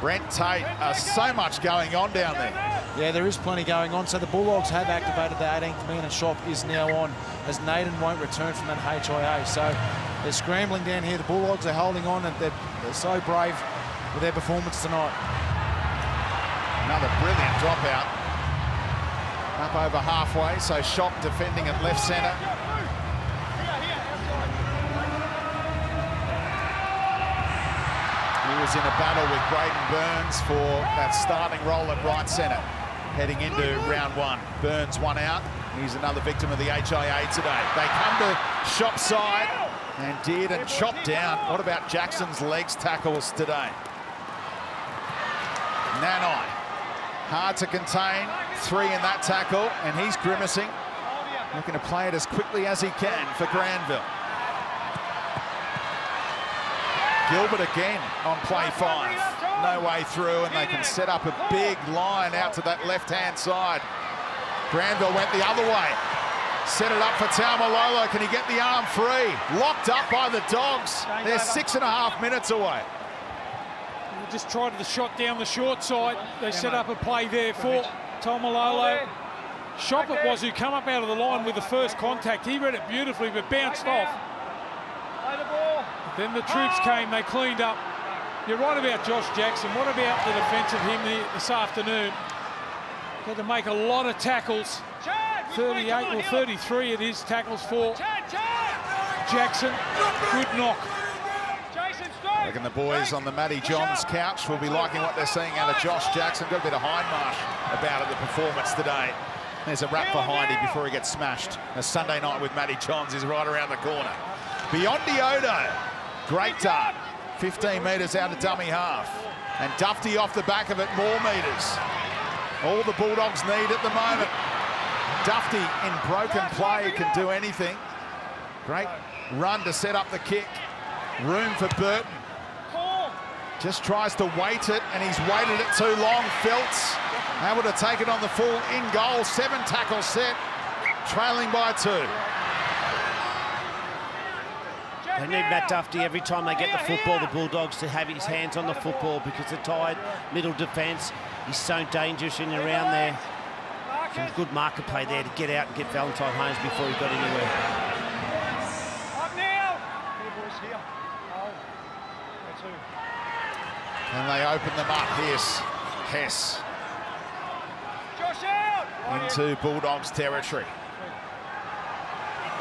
Brent Tate, so much going on down there. Yeah, there is plenty going on. So the Bulldogs have activated the 18th man, and Shop is now on as Naden won't return from that HIA. So they're scrambling down here. The Bulldogs are holding on, and they're so brave with their performance tonight. Another brilliant dropout. Up over halfway, so Shop defending at left centre. He was in a battle with Braden Burns for that starting role at right centre, heading into round one. Burns one out. He's another victim of the HIA today. They come to shop side and Dearden chopped down. What about Jackson's legs tackles today? Nanai, hard to contain, 3 in that tackle, and he's grimacing, looking to play it as quickly as he can for Granville. Gilbert again on play 5. No way through, and they can set up a big line out to that left-hand side. Granville went the other way. Set it up for Taumalolo. Can he get the arm free? Locked up by the Dogs. They're 6.5 minutes away. They just tried the shot down the short side. They set up a play there for Taumalolo. Shop it was who come up out of the line with the first contact. He read it beautifully, but bounced off. Then the troops came, they cleaned up. You're right about Josh Jackson. What about the defence of him this afternoon? Had to make a lot of tackles. 38 or 33 it is tackles for Jackson. Good knock. I reckon the boys on the Matty Johns couch will be liking what they're seeing out of Josh Jackson. Got a bit of Hindmarsh about it, the performance today. There's a wrap for Hindy before he gets smashed. A Sunday night with Matty Johns is right around the corner. Biondi Odo, great dart. 15 metres out of dummy half. And Dufty off the back of it, more metres. All the Bulldogs need at the moment. Dufty in broken play can do anything. Great run to set up the kick. Room for Burton. Just tries to wait it, and he's waited it too long. Feltz able to take it on the full in goal. 7 tackle set, trailing by 2. They need Matt Dufty every time they get the football, the Bulldogs, to have his hands on the football, because the tied middle defence is so dangerous in and around there. Some good marker play there to get out and get Valentine Holmes before he got anywhere. Up now! Here, boys, here. And they open them up. Here's Hess. Josh out! Into Bulldogs territory.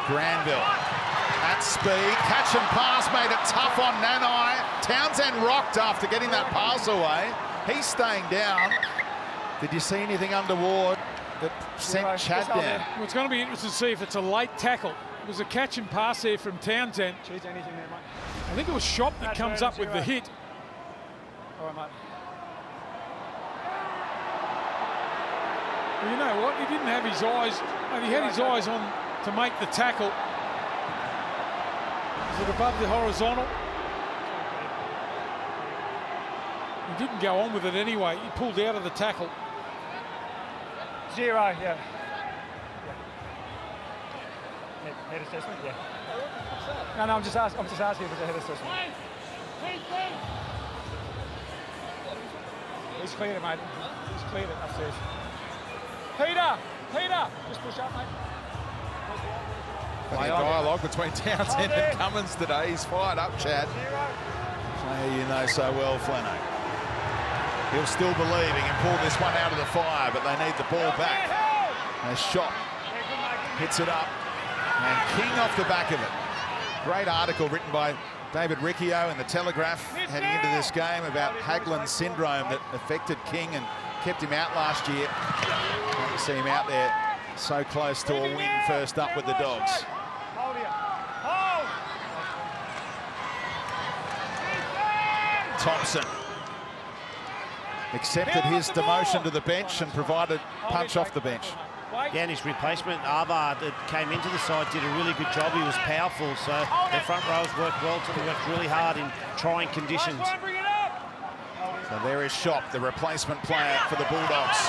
Granville at speed, catch and pass, made it tough on Nanai. Townsend rocked after getting that pass away. He's staying down. Did you see anything underward that sent Chad down? Well, it's going to be interesting to see if it's a late tackle. It was a catch and pass there from Townsend. Cheese anything there, mate. I think it was Shop that comes up with the hit. All right, mate. Well, you know what? He didn't have his eyes. He had his eyes on to make the tackle. Is it above the horizontal? He didn't go on with it anyway. He pulled out of the tackle. 0, yeah. Head assessment, yeah. No, I'm just asking if it's a head assessment. He's cleared it, mate. He's cleared it upstairs. Peter! Just push up, mate. Plenty of dialogue between Townsend and Cummins today. He's fired up, Chad. Player you know so well, Flano. He'll still believe he can pull this one out of the fire, but they need the ball back. A shot hits it up, and King off the back of it. Great article written by David Riccio in the Telegraph heading into this game about Haglund's syndrome that affected King and kept him out last year. Great to see him out there so close to a win first up with the Dogs. Thompson accepted his demotion to the bench and provided punch off the bench. Yeah, and his replacement, Ava, that came into the side, did a really good job. He was powerful, so their front rows worked well. So they worked really hard in trying conditions. So there is Shop, the replacement player for the Bulldogs.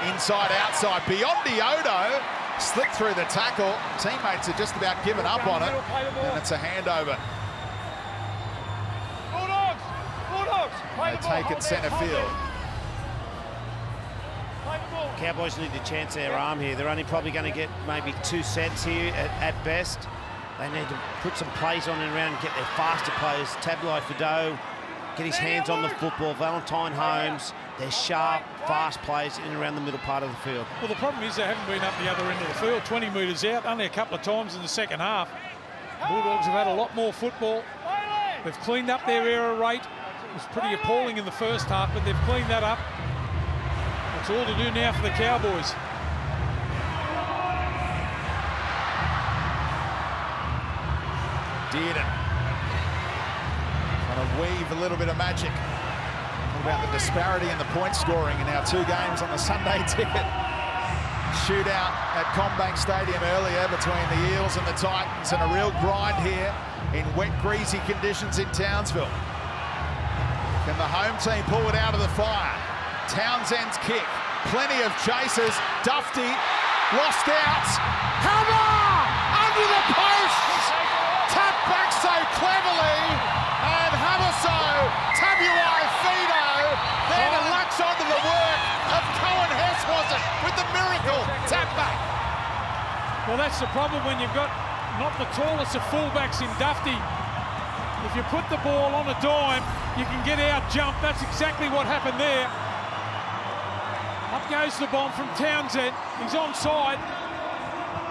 Inside, outside, Biondi Odo slipped through the tackle. Teammates are just about given up on it, and it's a handover. They take it centre field. Cowboys need to chance their arm here. They're only probably going to get maybe 2 sets here at best. They need to put some plays on and around and get their faster players. Tabloid Fido, get his hands on the football. Valentine Holmes, they're sharp, fast players in and around the middle part of the field. Well, the problem is they haven't been up the other end of the field, 20 metres out, only a couple of times in the second half. The Bulldogs have had a lot more football. They've cleaned up their error rate. It was pretty appalling in the first half, but they've cleaned that up. It's all to do now for the Cowboys. Dearden trying to weave a little bit of magic. What about the disparity in the point scoring in our 2 games on the Sunday ticket? Shootout at Combank Stadium earlier between the Eels and the Titans, and a real grind here in wet, greasy conditions in Townsville. Can the home team pull it out of the fire? Townsend's kick, plenty of chasers. Dufty lost out. Hammer under the post, tapped back so cleverly, and Hamaso Tabuai-Fido then latch onto the work of Cohen Hess, was it, with the miracle tap back. Well, that's the problem when you've got not the tallest of fullbacks in Dufty. If you put the ball on a dime, you can get out jump. That's exactly what happened there. Up goes the bomb from Townsend. He's onside.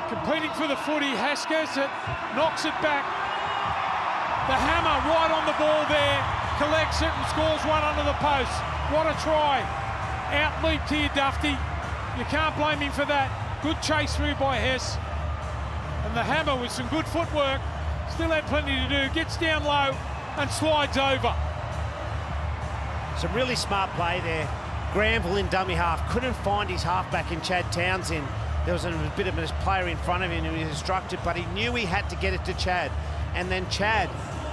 Competing for the footy. Haskers it, knocks it back. The hammer right on the ball there. Collects it and scores one under the post. What a try. Out-leaped here, Dufty. You can't blame him for that. Good chase through by Hess. And the hammer with some good footwork. Still had plenty to do. Gets down low and slides over. Some really smart play there. Granville in dummy half. Couldn't find his halfback in Chad Townsend. There was a bit of a player in front of him who was instructed, but he knew he had to get it to Chad. And then Chad,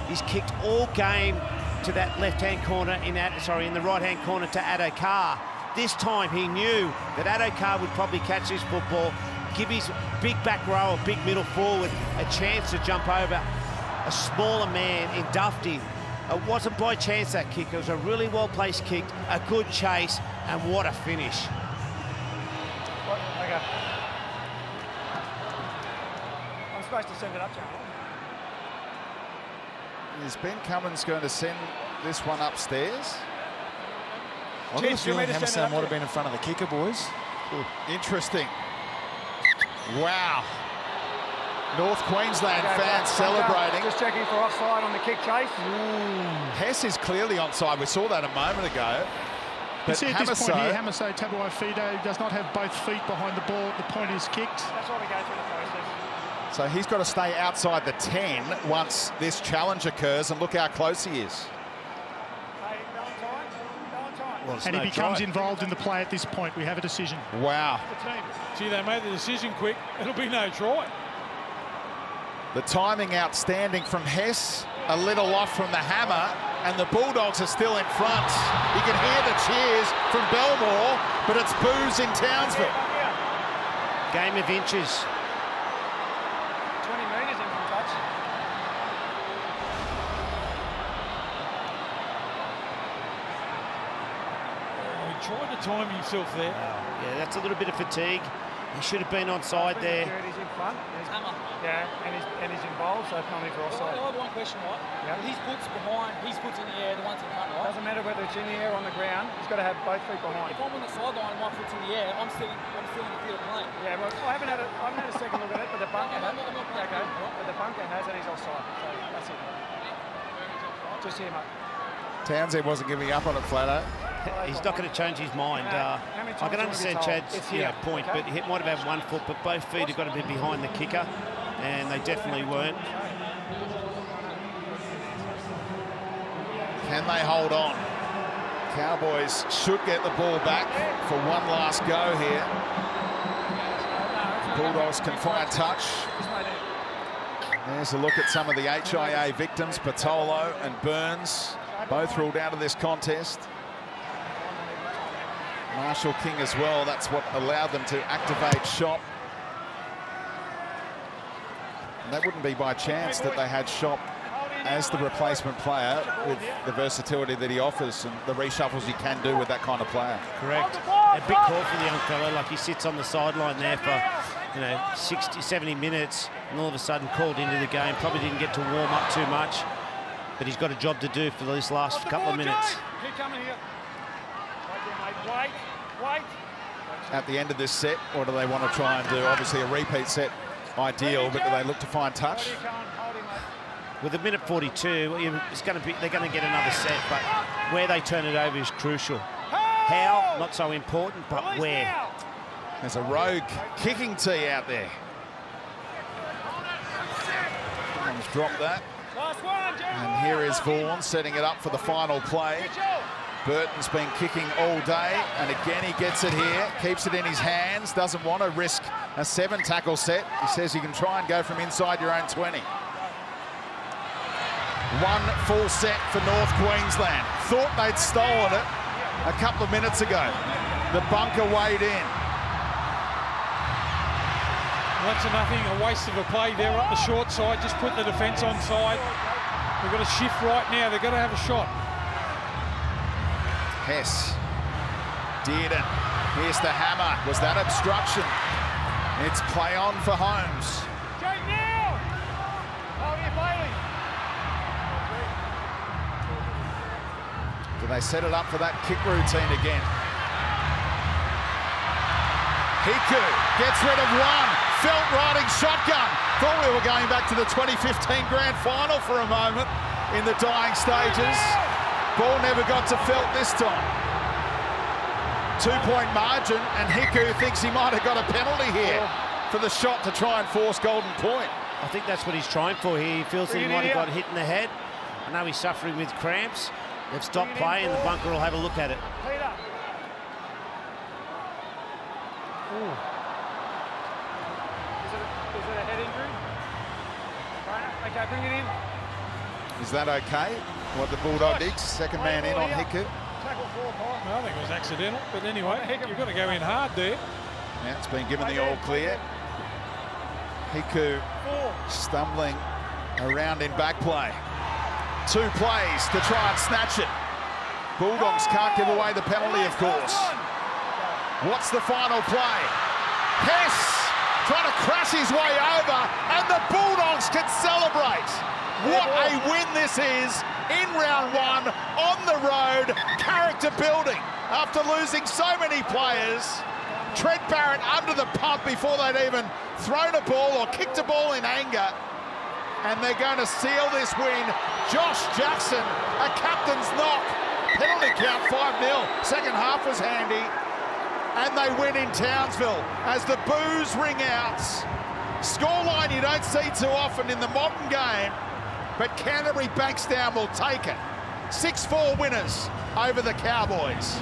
he's kicked all game to that left-hand corner, in the right-hand corner to Addo Carr. This time he knew that Addo Carr would probably catch this football, give his big back row, a big middle forward, a chance to jump over a smaller man in Dufty. It wasn't by chance, that kick. It was a really well-placed kick, a good chase, and what a finish. Okay. I'm supposed to send it up, John. Is Ben Cummins going to send this one upstairs? I've got a feeling Hamaso might have been in front of the kicker, boys. Ooh, interesting. Wow. North Queensland fans celebrating. Just checking for offside on the kick chase. Hess is clearly onside. We saw that a moment ago. But see, at this point here, Hamaso Tabuai-Fido does not have both feet behind the ball. The point is kicked. That's why we go through the process. So he's got to stay outside the 10 once this challenge occurs, and look how close he is. Well, and he becomes involved in the play at this point. We have a decision. Wow. Gee, they made the decision quick. It'll be no try. The timing outstanding from Hess, a little off from the hammer, and the Bulldogs are still in front. You can hear the cheers from Belmore, but it's boos in Townsville. Game of inches. 20 metres in from touch. He tried to time himself there. Yeah, that's a little bit of fatigue. He should have been onside there. He's in front. Yeah, and he's involved, so penalty for offside. I have one question, right? Yeah. His foot's behind, his foot's in the air, the one's in front, right? Doesn't matter whether it's in the air or on the ground. He's got to have both feet behind. If I'm on the sideline and my foot's in the air, I'm still in the field of play. Yeah, well, I haven't had a second look at it, but the bunker has. Okay, but the bunker has, and he's offside. So that's it. Just here, mate. Townsend wasn't giving up on it, Flato. He's not going to change his mind. I can understand Chad's point, but he might have had one foot, but both feet have got to be behind the kicker, and they definitely weren't. Can they hold on? Cowboys should get the ball back for one last go here. Bulldogs can find touch. There's a look at some of the HIA victims, Patolo and Burns, both ruled out of this contest. Marshall King as well. That's what allowed them to activate shot. And that wouldn't be by chance that they had Shop as the replacement player with the versatility that he offers and the reshuffles he can do with that kind of player. Correct. A big call for the young fellow, like he sits on the sideline there for 60, 70 minutes and all of a sudden called into the game. Probably didn't get to warm up too much, but he's got a job to do for these last couple of minutes. Keep coming here. Wait. At the end of this set, or do they want to try and do obviously a repeat set? Ideal, but do they look to find touch? With a minute 42, they're going to get another set, but where they turn it over is crucial. How, not so important, but where. There's a rogue kicking tee out there. Someone's dropped that. And here is Vaughan setting it up for the final play. Burton's been kicking all day, and again he gets it here, keeps it in his hands, doesn't want to risk a 7-tackle set. He says you can try and go from inside your own 20. One full set for North Queensland. Thought they'd stolen it a couple of minutes ago. The bunker weighed in. That's nothing, a waste of a play there up the short side, just put the defence on side. They've got to shift right now, they've got to have a shot. Hess, Dearden, here's the hammer. Was that obstruction? It's play on for Holmes. Do they set it up for that kick routine again? Hiku gets rid of one. Felt riding shotgun. Thought we were going back to the 2015 grand final for a moment in the dying stages. Ball never got to Felt this time. 2-point margin, and Hiku thinks he might have got a penalty here for the shot to try and force Golden Point. I think that's what he's trying for here. He feels that he might have got hit in the head. I know he's suffering with cramps. They've stopped play, and the bunker will have a look at it. Is it a head injury? Okay, bring it in. Is that okay? What the Bulldog did? Second man in on Hiku. I think it was accidental, but anyway, you've got to go in hard there. Yeah, it's been given the all clear. Hiku stumbling around in back play. 2 plays to try and snatch it. Bulldogs can't give away the penalty, of course. What's the final play? Hess trying to crash his way over, and the Bulldogs can celebrate. What a win this is in round 1 on the road. Character building after losing so many players. Trent Barrett under the pump before they'd even thrown a ball or kicked a ball in anger. And they're going to seal this win. Josh Jackson, a captain's knock. Penalty count 5-0. Second half was handy. And they win in Townsville as the boos ring out. Scoreline you don't see too often in the modern game, but Canterbury-Bankstown will take it. 6-4 winners over the Cowboys.